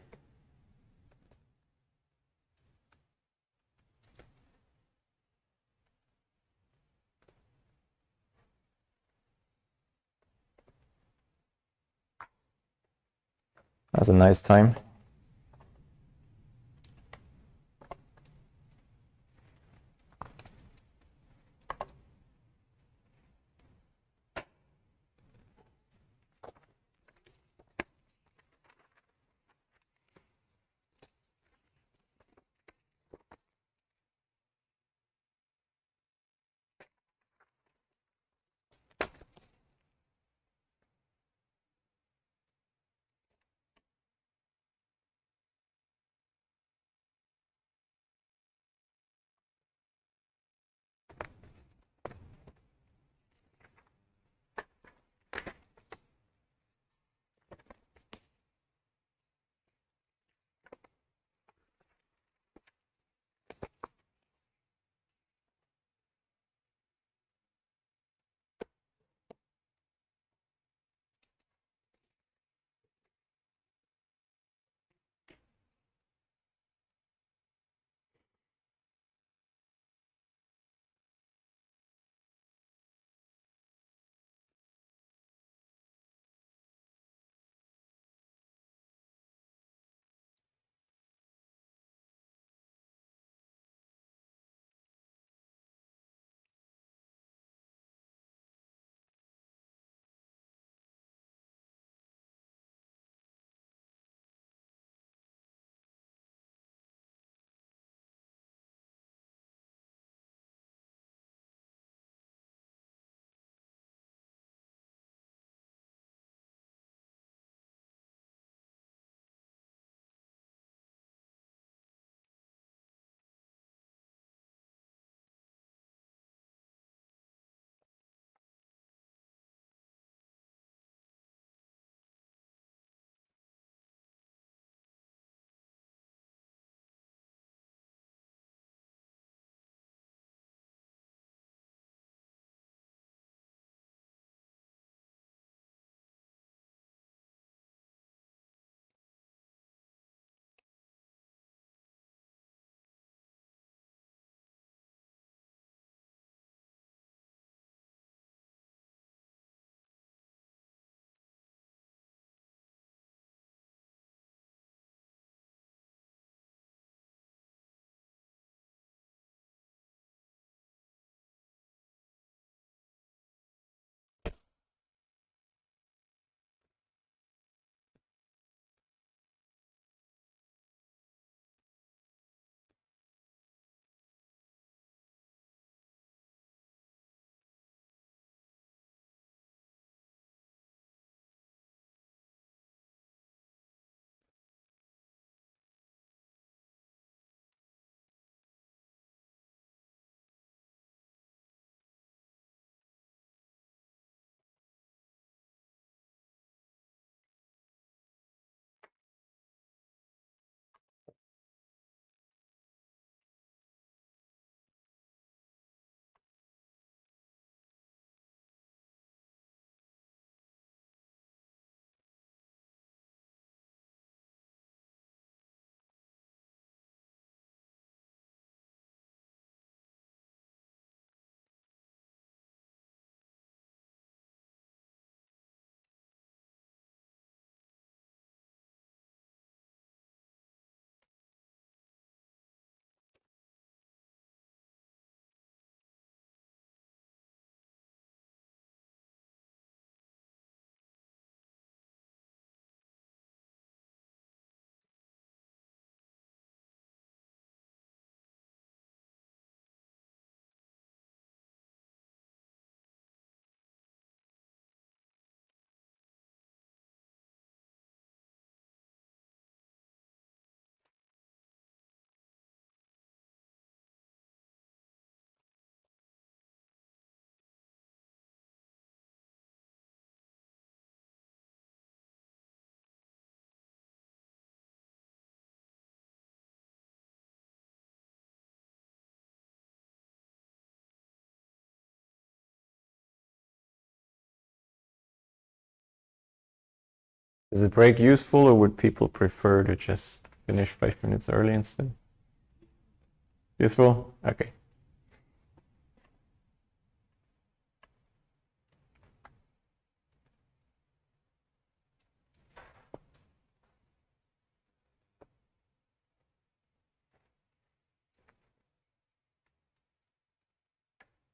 Speaker 1: That's a nice time. Is the break useful, or would people prefer to just finish 5 minutes early instead? Useful? Okay.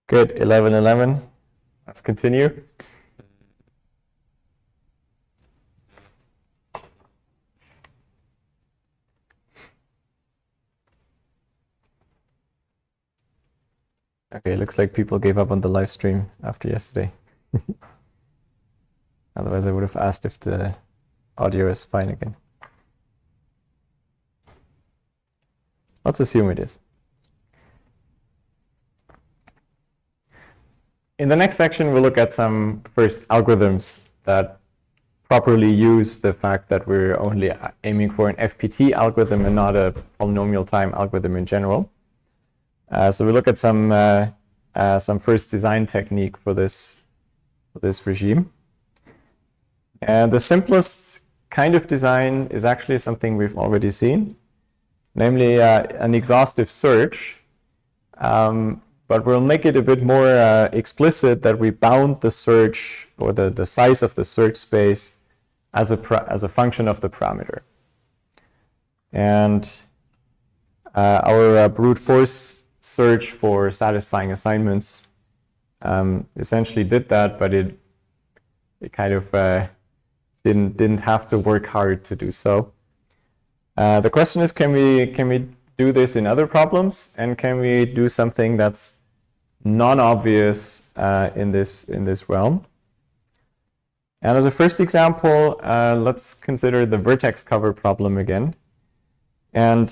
Speaker 1: Good, 11:11. Let's continue. Okay, looks like people gave up on the live stream after yesterday. Otherwise, I would have asked if the audio is fine again. Let's assume it is. In the next section, we'll look at some first algorithms that properly use the fact that we're only aiming for an FPT algorithm and not a polynomial time algorithm in general. So we look at some first design technique for this regime. And the simplest kind of design is actually something we've already seen, namely an exhaustive search. But we'll make it a bit more explicit that we bound the search, or the size of the search space, as a function of the parameter. And our brute force search for satisfying assignments essentially did that, but it kind of didn't have to work hard to do so. The question is, can we do this in other problems, and can we do something that's non-obvious in this realm? And as a first example, let's consider the vertex cover problem again. And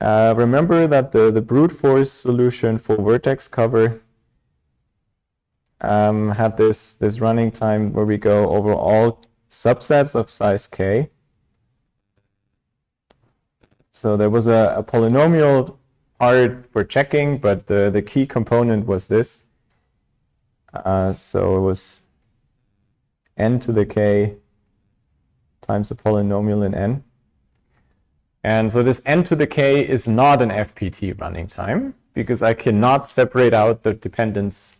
Speaker 1: remember that the brute force solution for vertex cover had this running time where we go over all subsets of size k. So there was a polynomial part for checking, but the key component was this. So it was n to the k times a polynomial in n. And so this n to the k is not an FPT running time, because I cannot separate out the dependence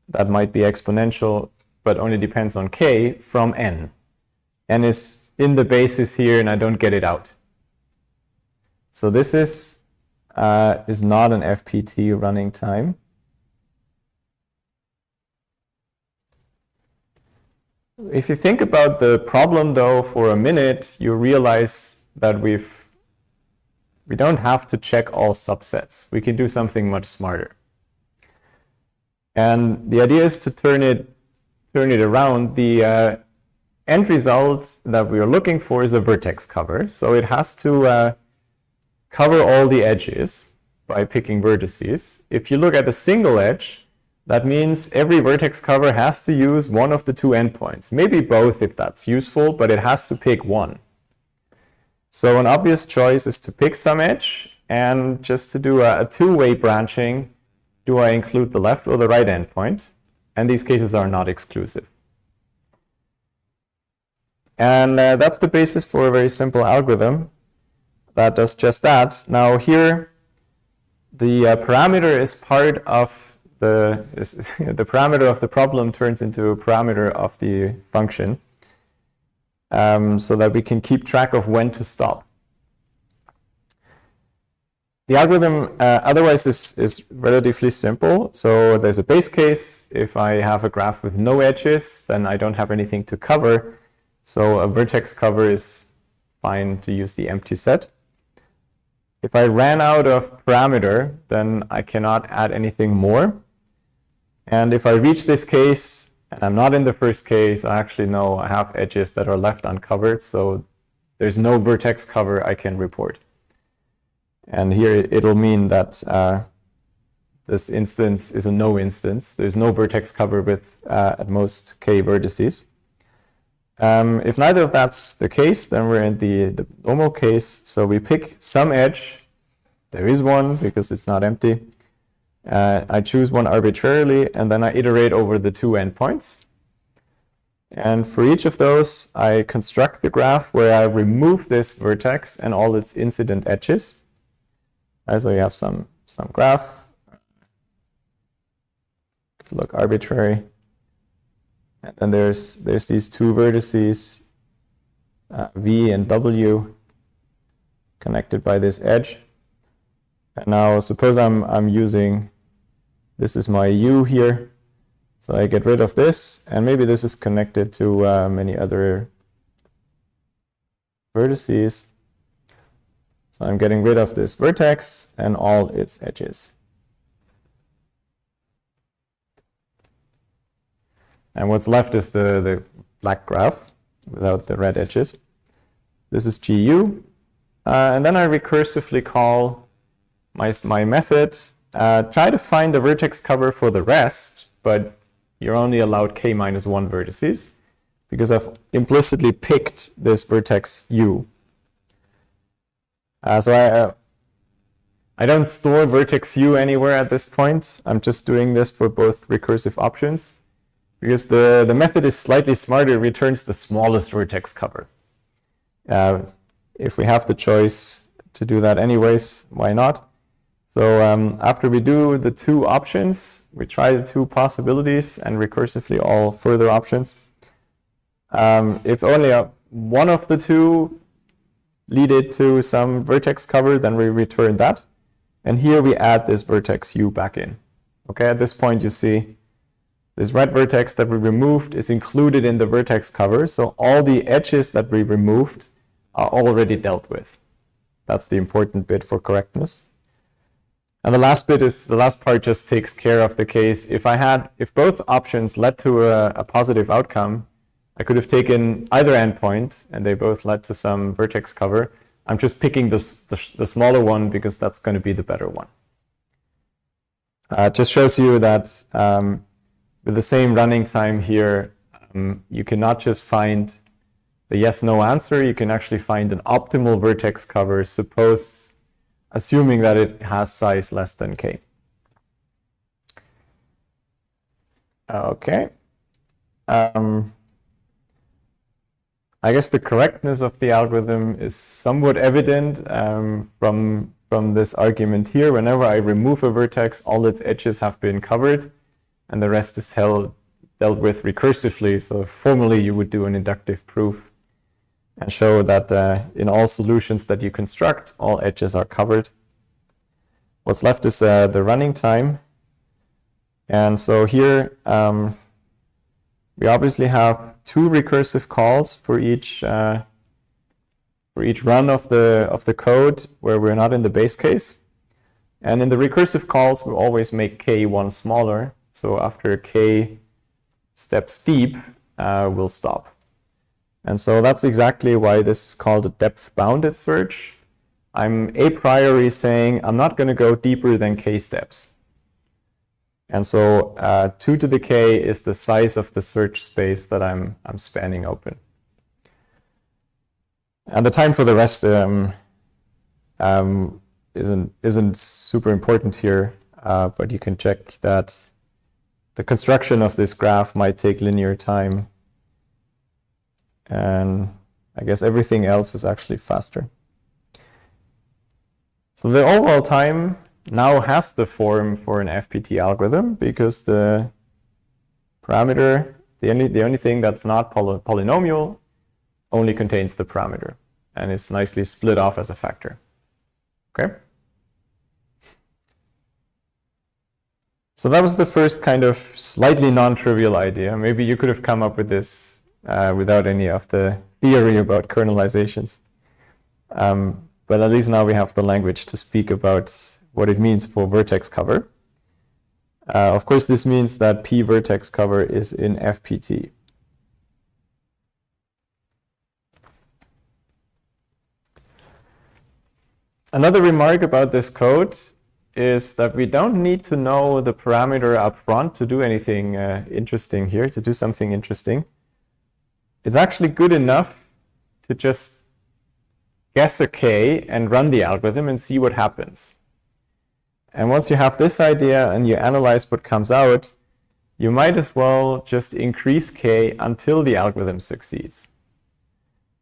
Speaker 1: that might be exponential, but only depends on k, from n. N is in the basis here, and I don't get it out. So this is not an FPT running time. If you think about the problem, though, for a minute, you realize that we don't have to check all subsets. We can do something much smarter. And the idea is to turn it around. The end result that we are looking for is a vertex cover. So it has to cover all the edges by picking vertices. If you look at a single edge, that means every vertex cover has to use one of the two endpoints. Maybe both if that's useful, but it has to pick one. So an obvious choice is to pick some edge, and just to do a two-way branching, do I include the left or the right endpoint? And these cases are not exclusive. And that's the basis for a very simple algorithm that does just that. Now here, the parameter is part of the parameter of the problem turns into a parameter of the function, so that we can keep track of when to stop. The algorithm otherwise is relatively simple. So there's a base case. If I have a graph with no edges, then I don't have anything to cover. So a vertex cover is fine to use the empty set. If I ran out of parameter, then I cannot add anything more. And if I reach this case, and I'm not in the first case, I actually know I have edges that are left uncovered, so there's no vertex cover I can report. And here it'll mean that this instance is a no instance. There's no vertex cover with at most k vertices. If neither of that's the case, then we're in the normal case. So we pick some edge. There is one because it's not empty. I choose one arbitrarily, and then I iterate over the two endpoints. And for each of those, I construct the graph where I remove this vertex and all its incident edges. So you have some graph, look arbitrary. And then there's these two vertices, V and W, connected by this edge. And now suppose I'm using, this is my U here. So I get rid of this, and maybe this is connected to many other vertices. So I'm getting rid of this vertex and all its edges. And what's left is the black graph without the red edges. This is GU. And then I recursively call my method, try to find a vertex cover for the rest, but you're only allowed k minus 1 vertices because I've implicitly picked this vertex U. So I don't store vertex U anywhere at this point. I'm just doing this for both recursive options because the method is slightly smarter, it returns the smallest vertex cover. If we have the choice to do that anyways, why not? So after we do the two options, we try the two possibilities and recursively all further options. If only one of the two leaded to some vertex cover, then we return that. And here we add this vertex U back in. Okay, at this point you see this red vertex that we removed is included in the vertex cover. So all the edges that we removed are already dealt with. That's the important bit for correctness. And the last part just takes care of the case. If both options led to a positive outcome, I could have taken either endpoint and they both led to some vertex cover. I'm just picking the smaller one because that's going to be the better one. It just shows you that with the same running time here, you cannot just find the yes-no answer. You can actually find an optimal vertex cover, assuming that it has size less than k. Okay. I guess the correctness of the algorithm is somewhat evident from this argument here. Whenever I remove a vertex, all its edges have been covered, and the rest is dealt with recursively. So formally, you would do an inductive proof and show that in all solutions that you construct, all edges are covered. What's left is the running time. And so here, we obviously have two recursive calls for each run of the code where we're not in the base case. And in the recursive calls, we always make k one smaller. So after k steps deep, we'll stop. And so that's exactly why this is called a depth-bounded search. I'm a priori saying I'm not going to go deeper than k steps. And so 2 to the k is the size of the search space that I'm spanning open. And the time for the rest isn't super important here, but you can check that the construction of this graph might take linear time. And I guess everything else is actually faster. So the overall time now has the form for an FPT algorithm because the parameter, the only thing that's not polynomial, only contains the parameter and is nicely split off as a factor. Okay? So that was the first kind of slightly non-trivial idea. Maybe you could have come up with this without any of the theory about kernelizations. But at least now we have the language to speak about what it means for vertex cover. Of course, this means that P vertex cover is in FPT. Another remark about this code is that we don't need to know the parameter up front to do anything interesting here, to do something interesting. It's actually good enough to just guess a k and run the algorithm and see what happens. And once you have this idea and you analyze what comes out, you might as well just increase k until the algorithm succeeds.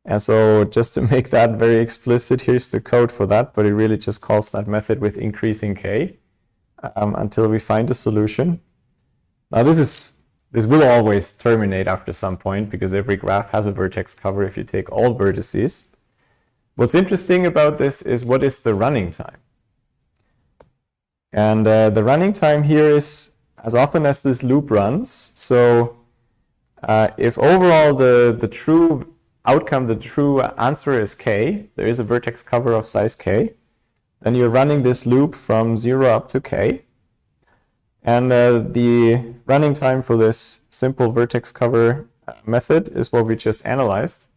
Speaker 1: And so just to make that very explicit, here's the code for that, but it really just calls that method with increasing k until we find a solution. Now this will always terminate after some point because every graph has a vertex cover if you take all vertices. What's interesting about this is what is the running time? And the running time here is as often as this loop runs. So if overall the true outcome, the true answer is k, there is a vertex cover of size k, then you're running this loop from 0 up to k. And the running time for this simple vertex cover method is what we just analyzed.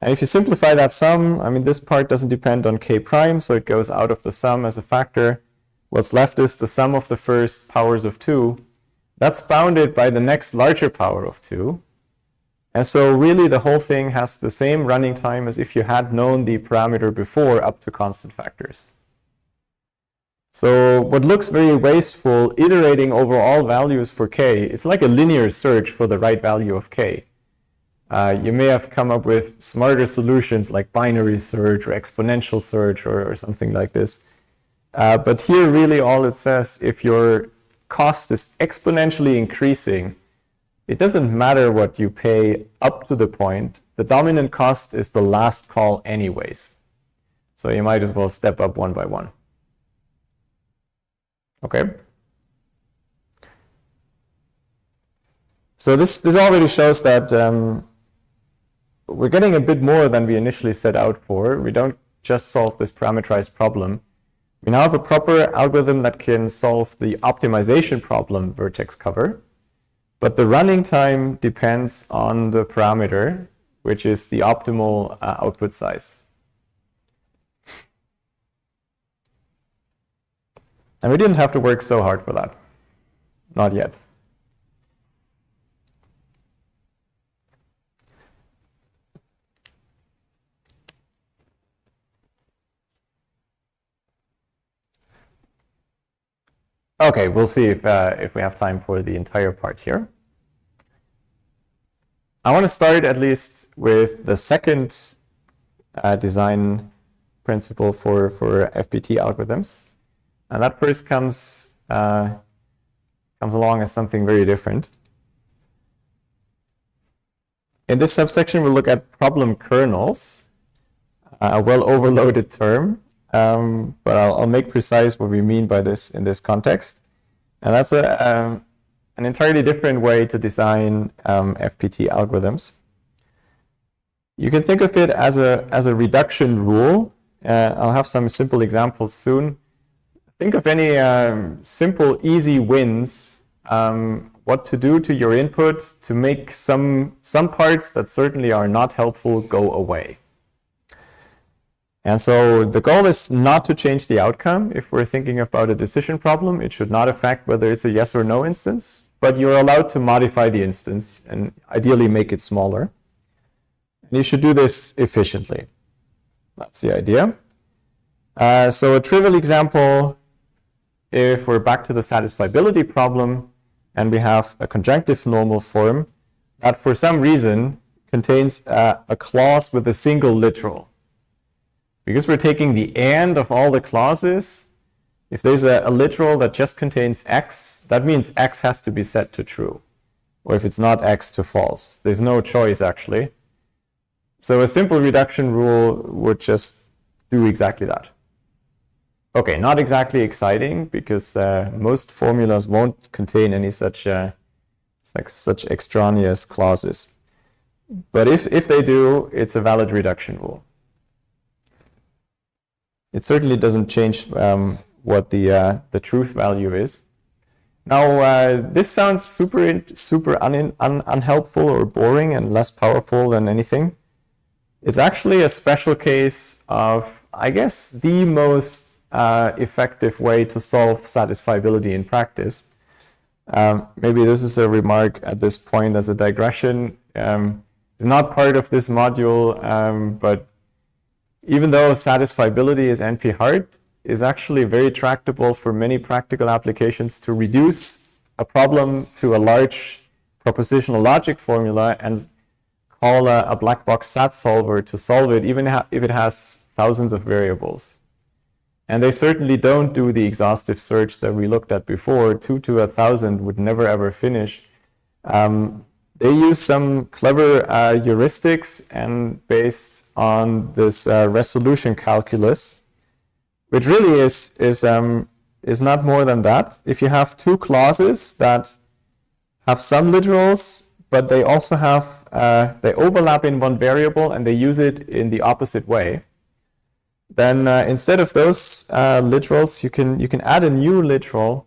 Speaker 1: And if you simplify that sum, I mean, this part doesn't depend on k prime, so it goes out of the sum as a factor. What's left is the sum of the first powers of 2. That's bounded by the next larger power of 2. And so really the whole thing has the same running time as if you had known the parameter before up to constant factors. So what looks very wasteful, iterating over all values for k, it's like a linear search for the right value of k. You may have come up with smarter solutions like binary search or exponential search or something like this. But here really all it says, if your cost is exponentially increasing, it doesn't matter what you pay up to the point. The dominant cost is the last call anyways. So you might as well step up one by one. Okay. So this already shows that we're getting a bit more than we initially set out for. We don't just solve this parameterized problem. We now have a proper algorithm that can solve the optimization problem vertex cover. But the running time depends on the parameter, which is the optimal output size. And we didn't have to work so hard for that. Not yet. Okay, we'll see if we have time for the entire part here. I want to start at least with the second design principle for FBT algorithms. And that first comes along as something very different. In this subsection, we'll look at problem kernels, a well-overloaded term. But I'll make precise what we mean by this in this context. And that's an entirely different way to design FPT algorithms. You can think of it as a reduction rule. I'll have some simple examples soon. Think of any simple, easy wins, what to do to your input to make some parts that certainly are not helpful go away. And so the goal is not to change the outcome. If we're thinking about a decision problem, it should not affect whether it's a yes or no instance, but you're allowed to modify the instance and ideally make it smaller. And you should do this efficiently. That's the idea. So a trivial example, if we're back to the satisfiability problem and we have a conjunctive normal form that for some reason contains a clause with a single literal. Because we're taking the and of all the clauses, if there's a literal that just contains x, that means x has to be set to true. Or if it's not x, to false. There's no choice, actually. So a simple reduction rule would just do exactly that. Okay, not exactly exciting, because most formulas won't contain any such extraneous clauses. But if they do, it's a valid reduction rule. It certainly doesn't change what the truth value is. Now, this sounds super unhelpful or boring and less powerful than anything. It's actually a special case of, I guess, the most effective way to solve satisfiability in practice. Maybe this is a remark at this point as a digression. It's not part of this module, but even though satisfiability is NP-hard, is actually very tractable for many practical applications to reduce a problem to a large propositional logic formula and call a black box SAT solver to solve it, even if it has thousands of variables. And they certainly don't do the exhaustive search that we looked at before. 2 to 1,000 would never ever finish. They use some clever heuristics, and based on this resolution calculus, which really is not more than that. If you have two clauses that have some literals, but they also have they overlap in one variable and they use it in the opposite way, then instead of those literals, you can add a new literal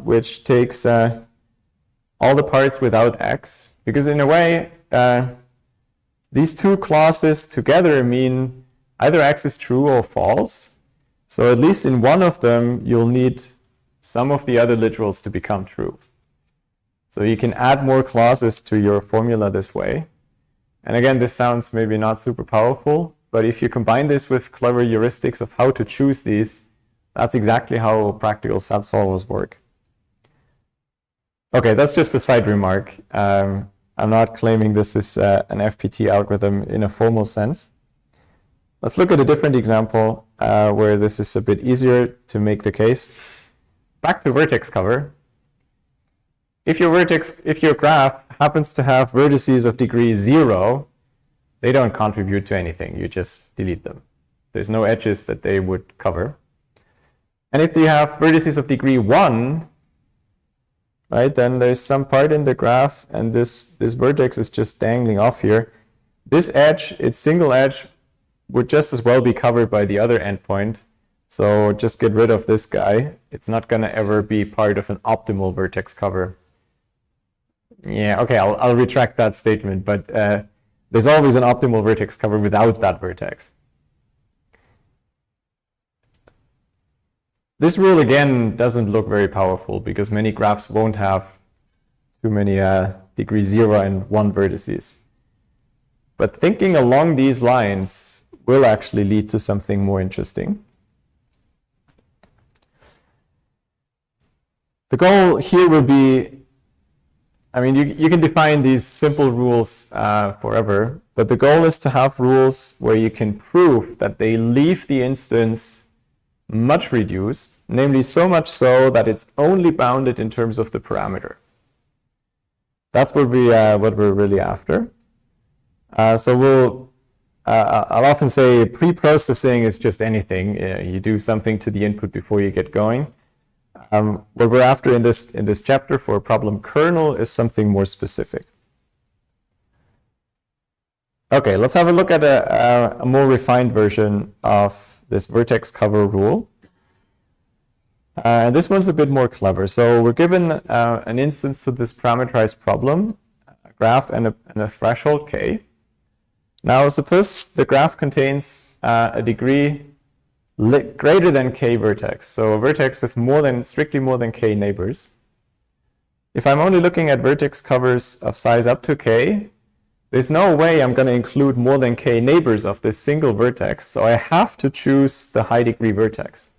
Speaker 1: which takes all the parts without x, because in a way these two clauses together mean either x is true or false. So at least in one of them you'll need some of the other literals to become true. So you can add more clauses to your formula this way. And again, this sounds maybe not super powerful, but if you combine this with clever heuristics of how to choose these, that's exactly how practical SAT solvers work. Okay, that's just a side remark. I'm not claiming this is an FPT algorithm in a formal sense. Let's look at a different example where this is a bit easier to make the case. Back to vertex cover. If your graph happens to have vertices of degree 0, they don't contribute to anything. You just delete them. There's no edges that they would cover. And if you have vertices of degree 1, right, then there's some part in the graph, and this vertex is just dangling off here. This edge, its single edge, would just as well be covered by the other endpoint. So just get rid of this guy. It's not going to ever be part of an optimal vertex cover. Yeah, okay, I'll retract that statement, but there's always an optimal vertex cover without that vertex. This rule, again, doesn't look very powerful because many graphs won't have too many degree 0 and 1 vertices. But thinking along these lines will actually lead to something more interesting. The goal here will be, I mean, you can define these simple rules forever, but the goal is to have rules where you can prove that they leave the instance much reduced, namely so much so that it's only bounded in terms of the parameter. That's what we're really after. So I'll often say pre-processing is just anything. You do something to the input before you get going. What we're after in this chapter for a problem kernel is something more specific. Okay, let's have a look at a more refined version of this vertex cover rule. This one's a bit more clever. So we're given an instance to this parameterized problem, a graph and a threshold k. Now suppose the graph contains a degree greater than k vertex, so a vertex with strictly more than k neighbors. If I'm only looking at vertex covers of size up to k, there's no way I'm going to include more than k neighbors of this single vertex, so I have to choose the high degree vertex.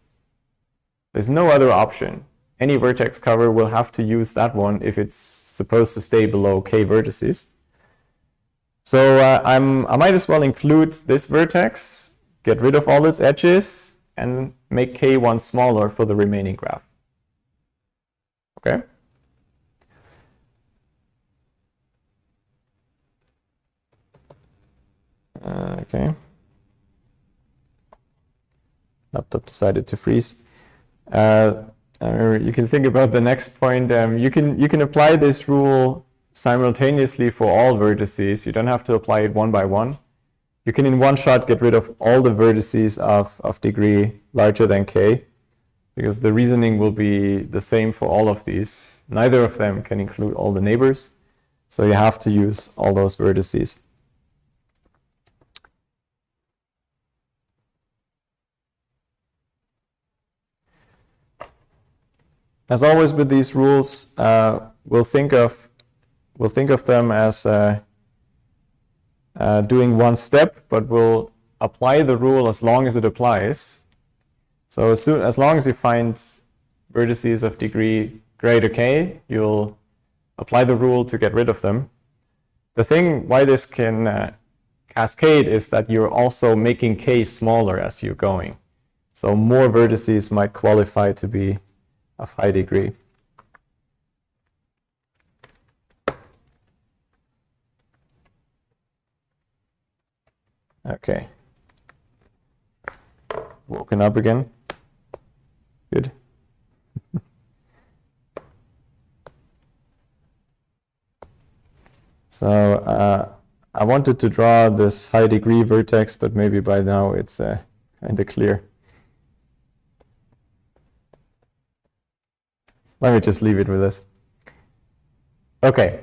Speaker 1: There's no other option. Any vertex cover will have to use that one if it's supposed to stay below k vertices. So I might as well include this vertex, get rid of all its edges, and make k1 smaller for the remaining graph. Okay? Okay. Laptop decided to freeze. You can think about the next point. You can apply this rule simultaneously for all vertices. You don't have to apply it one by one. You can in one shot get rid of all the vertices of degree larger than k, because the reasoning will be the same for all of these. Neither of them can include all the neighbors, so you have to use all those vertices. As always with these rules, we'll think of them as doing one step, but we'll apply the rule as long as it applies. So as long as you find vertices of degree greater k, you'll apply the rule to get rid of them. The thing why this can cascade is that you're also making k smaller as you're going. So more vertices might qualify to be of high degree. Okay. Woken up again. Good. So I wanted to draw this high degree vertex, but maybe by now it's kind of clear. Let me just leave it with this. Okay.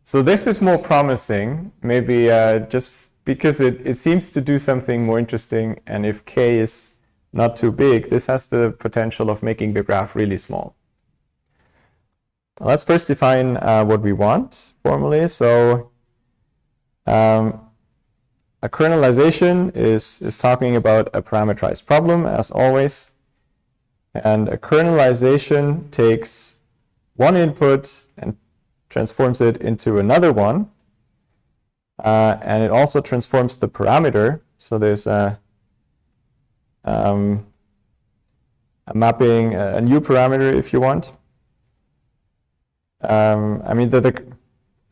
Speaker 1: So this is more promising, maybe just because it seems to do something more interesting, and if k is not too big, this has the potential of making the graph really small. Let's first define what we want formally. So a kernelization is talking about a parameterized problem, as always. And a kernelization takes one input and transforms it into another one. And it also transforms the parameter. So there's a mapping, a new parameter if you want. I mean,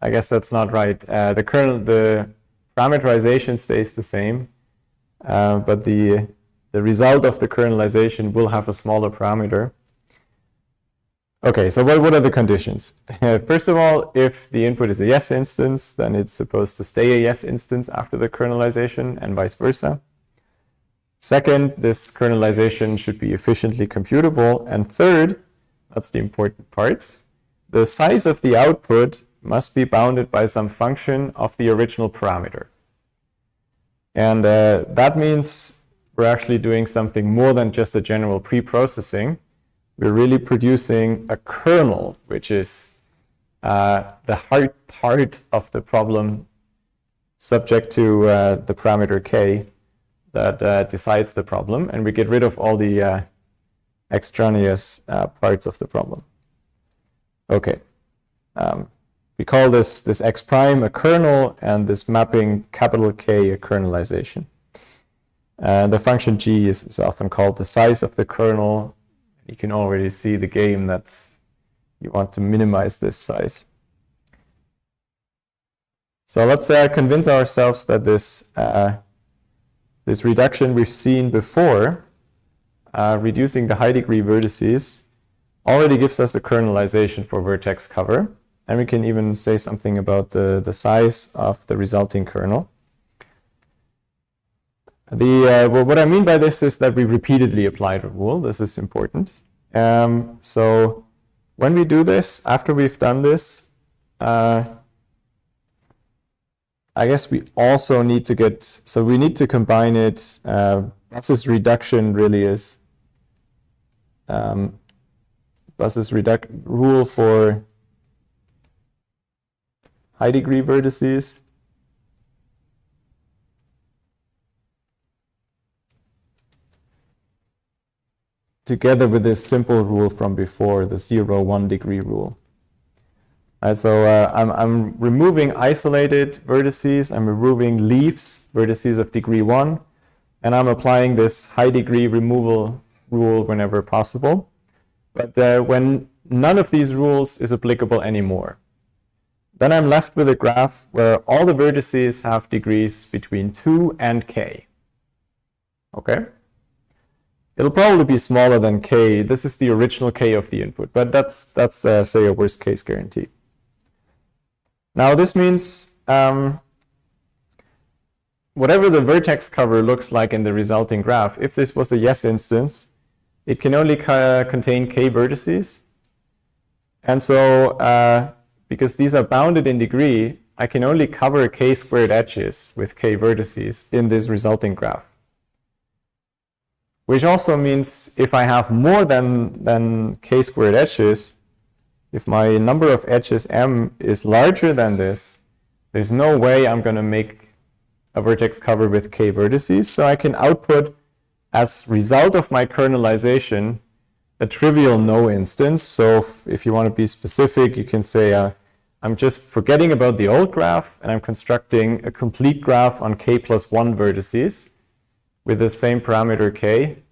Speaker 1: I guess that's not right. The parameterization stays the same, but the result of the kernelization will have a smaller parameter. Okay, so what are the conditions? First of all, if the input is a yes instance, then it's supposed to stay a yes instance after the kernelization, and vice versa. Second, this kernelization should be efficiently computable. And third, that's the important part, the size of the output must be bounded by some function of the original parameter. And that means we're actually doing something more than just a general pre-processing. We're really producing a kernel, which is the hard part of the problem subject to the parameter k that decides the problem, and we get rid of all the extraneous parts of the problem. Okay. We call this x prime a kernel, and this mapping capital K a kernelization. The function g is often called the size of the kernel. You can already see the game that you want to minimize this size. So let's convince ourselves that this reduction we've seen before, reducing the high degree vertices, already gives us a kernelization for vertex cover. And we can even say something about the size of the resulting kernel. Well, what I mean by this is that we repeatedly apply the rule. This is important. So when we do this, after we've done this, I guess we also need to we need to combine it. Bus's reduction really is Bus's rule for high degree vertices. Together with this simple rule from before, the 0, 1 degree rule. So I'm removing isolated vertices, I'm removing leaves, vertices of degree 1, and I'm applying this high degree removal rule whenever possible. But when none of these rules is applicable anymore, then I'm left with a graph where all the vertices have degrees between 2 and k. Okay? It'll probably be smaller than k. This is the original k of the input, but that's say, a worst case guarantee. Now this means whatever the vertex cover looks like in the resulting graph, if this was a yes instance, it can only contain k vertices. And so because these are bounded in degree, I can only cover k squared edges with k vertices in this resulting graph. Which also means if I have more than k squared edges, if my number of edges m is larger than this, there's no way I'm going to make a vertex cover with k vertices. So I can output, as result of my kernelization, a trivial no instance. So if you want to be specific, you can say, I'm just forgetting about the old graph and I'm constructing a complete graph on k plus 1 vertices with the same parameter k,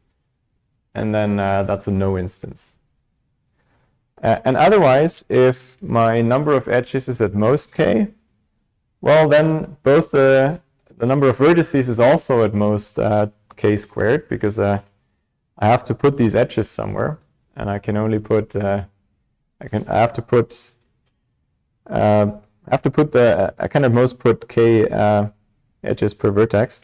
Speaker 1: and then that's a no instance. And otherwise, if my number of edges is at most k, well, then both the number of vertices is also at most k squared, because I have to put these edges somewhere, and I can only put I have to put I can at most put k edges per vertex.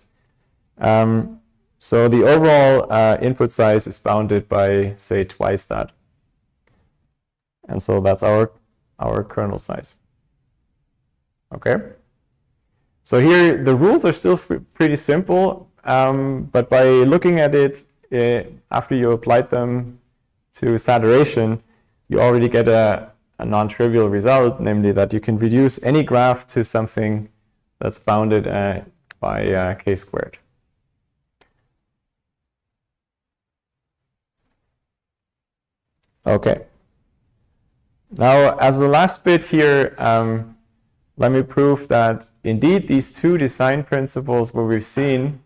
Speaker 1: So the overall input size is bounded by, say, twice that. And so that's our kernel size. Okay. So here the rules are still pretty simple, but by looking at it after you applied them to saturation, you already get a non-trivial result, namely that you can reduce any graph to something that's bounded by k squared. Okay. Now, as the last bit here, let me prove that indeed these two design principles what we've seen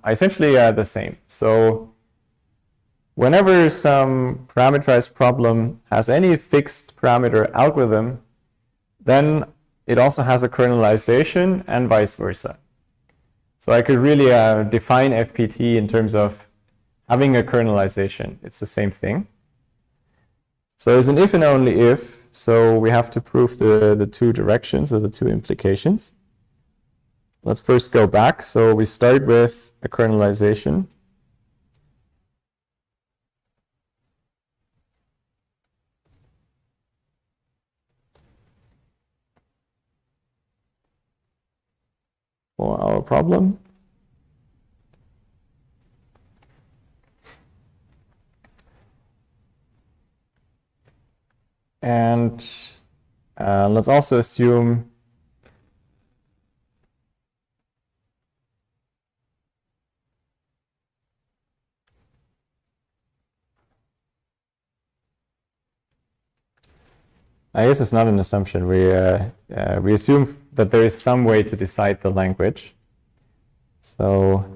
Speaker 1: essentially are the same. So whenever some parameterized problem has any fixed parameter algorithm, then it also has a kernelization and vice versa. So I could really define FPT in terms of having a kernelization. It's the same thing. So there's an if and only if, so we have to prove the two directions or the two implications. Let's first go back. So we start with a kernelization. For our problem. And let's also assume I guess it's not an assumption. We assume that there is some way to decide the language. So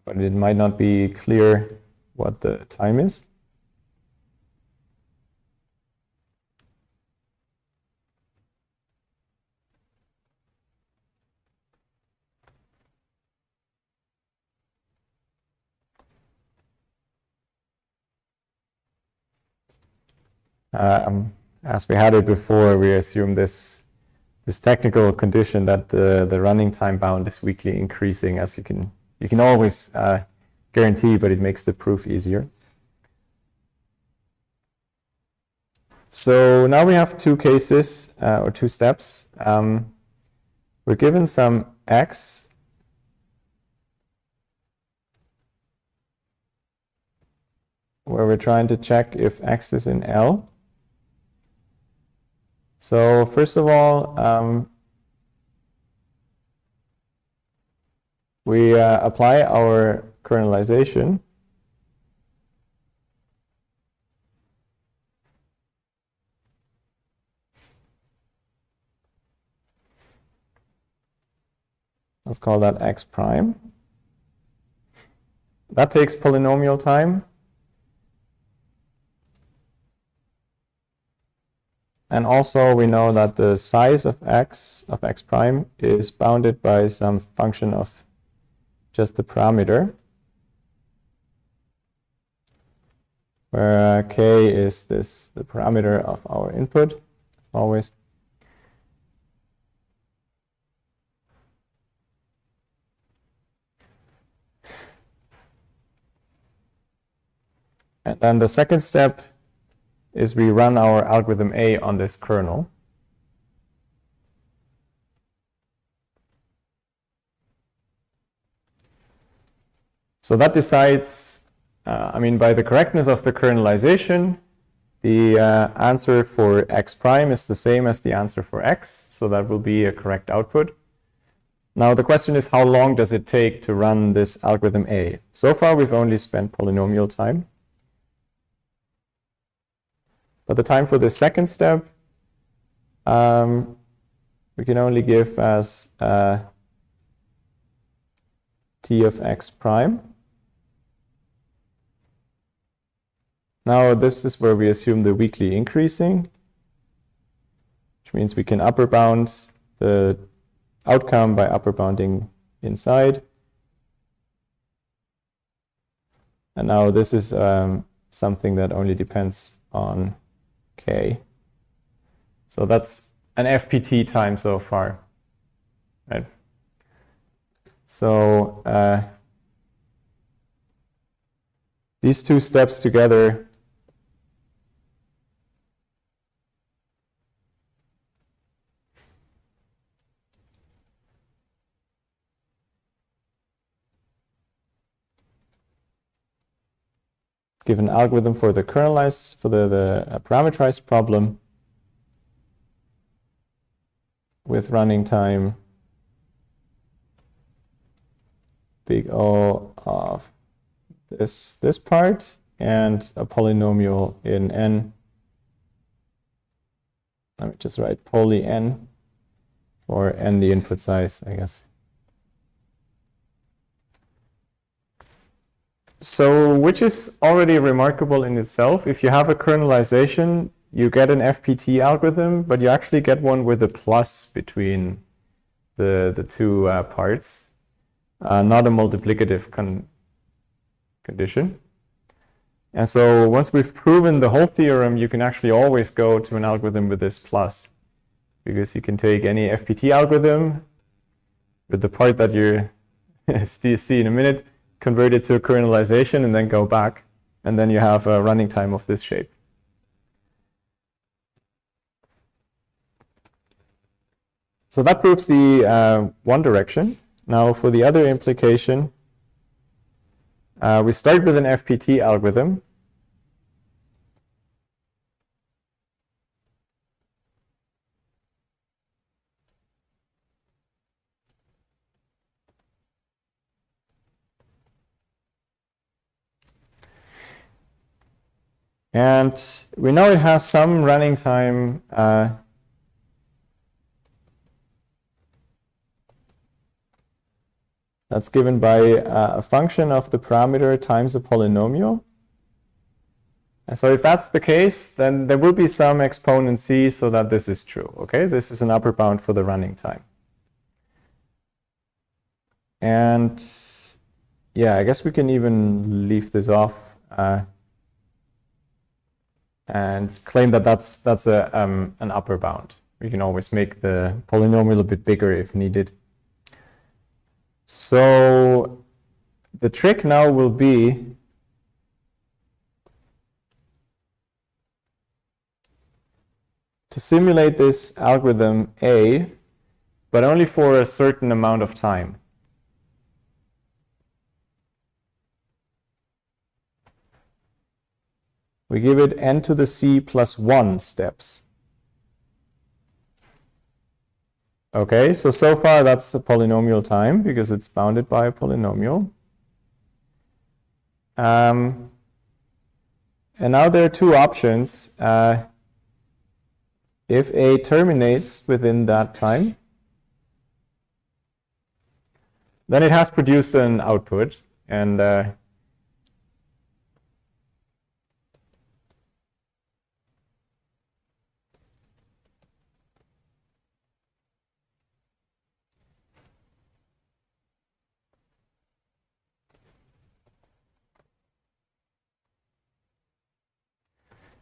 Speaker 1: but it might not be clear what the time is. As we had it before, we assume this technical condition that the running time bound is weakly increasing, as you can always guarantee, but it makes the proof easier. So now we have two cases or two steps. We're given some x where we're trying to check if x is in L. So first of all, we apply our kernelization. Let's call that x prime. That takes polynomial time. And also we know that the size of x prime is bounded by some function of just the parameter, where k is the parameter of our input, as always. And then the second step is we run our algorithm A on this kernel. So that decides I mean, by the correctness of the kernelization, the answer for x prime is the same as the answer for x, so that will be a correct output. Now the question is, how long does it take to run this algorithm A? So far we've only spent polynomial time. But the time for the second step, we can only give as t of x prime. Now this is where we assume the weakly increasing, which means we can upper bound the outcome by upper bounding inside. And now this is something that only depends on k. So that's an FPT time so far, right? So these two steps together give an algorithm for the kernelized, for the parameterized problem with running time big O of this part and a polynomial in n. Let me just write poly n, or n the input size, I guess. So, which is already remarkable in itself. If you have a kernelization, you get an FPT algorithm, but you actually get one with a plus between the two parts, not a multiplicative condition. And so once we've proven the whole theorem, you can actually always go to an algorithm with this plus, because you can take any FPT algorithm with the part that you see in a minute, convert it to a kernelization, and then go back, and then you have a running time of this shape. So that proves the one direction. Now for the other implication, we start with an FPT algorithm. And we know it has some running time that's given by a function of the parameter times a polynomial. And so if that's the case, then there will be some exponent c so that this is true. Okay, this is an upper bound for the running time. And yeah, I guess we can even leave this off and claim that that's an upper bound. We can always make the polynomial a bit bigger if needed. So the trick now will be to simulate this algorithm A, but only for a certain amount of time. We give it n to the c plus 1 steps. Okay, so far that's a polynomial time because it's bounded by a polynomial. And now there are two options. If A terminates within that time, then it has produced an output, and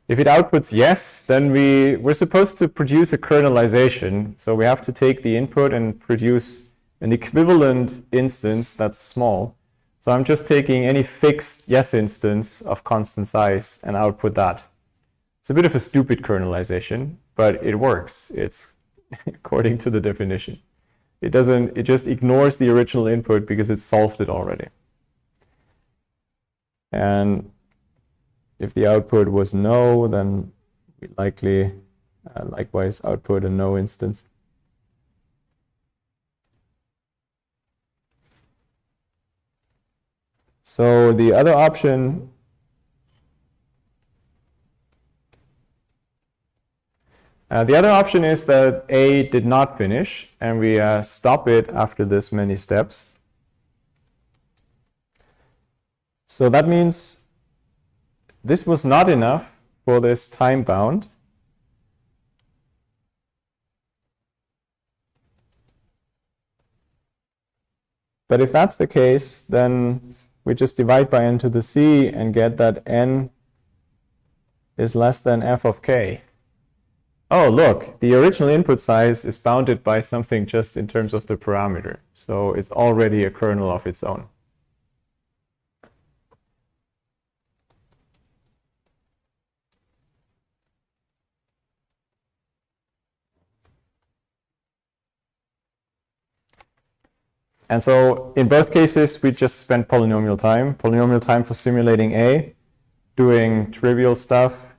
Speaker 1: if it outputs yes, then we're supposed to produce a kernelization. So we have to take the input and produce an equivalent instance that's small. So I'm just taking any fixed yes instance of constant size and output that. It's a bit of a stupid kernelization, but it works. It's according to the definition. It just ignores the original input because it solved it already. And if the output was no, then we likely likewise output a no instance. So the other option is that A did not finish, and we stop it after this many steps. So that means this was not enough for this time bound. But if that's the case, then we just divide by n to the c and get that n is less than f of k. Oh, look, the original input size is bounded by something just in terms of the parameter. So it's already a kernel of its own. And so in both cases, we just spent polynomial time for simulating A, doing trivial stuff.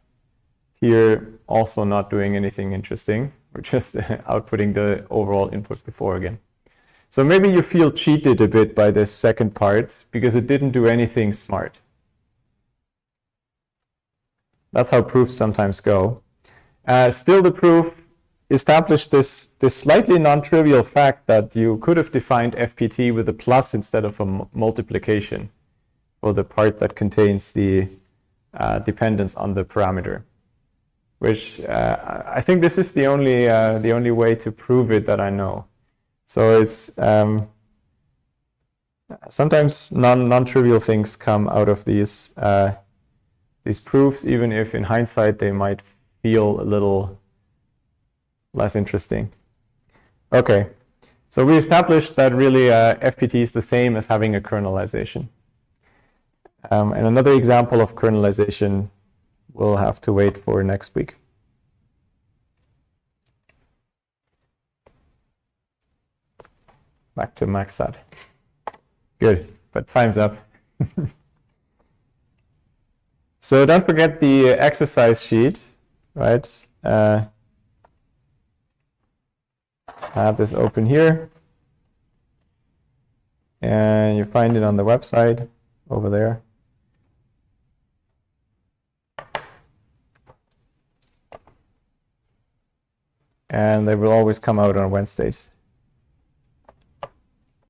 Speaker 1: Here, also not doing anything interesting. We're just outputting the overall input before again. So maybe you feel cheated a bit by this second part because it didn't do anything smart. That's how proofs sometimes go. Still, the proof established this slightly non-trivial fact that you could have defined FPT with a plus instead of a multiplication for the part that contains the dependence on the parameter, which I think this is the only way to prove it that I know. So it's sometimes non-trivial things come out of these proofs, even if in hindsight they might feel a little less interesting. Okay, so we established that really FPT is the same as having a kernelization. And another example of kernelization we'll have to wait for next week. Back to Maxad. Good, but time's up. So don't forget the exercise sheet, right? I have this open here. And you find it on the website over there. And they will always come out on Wednesdays.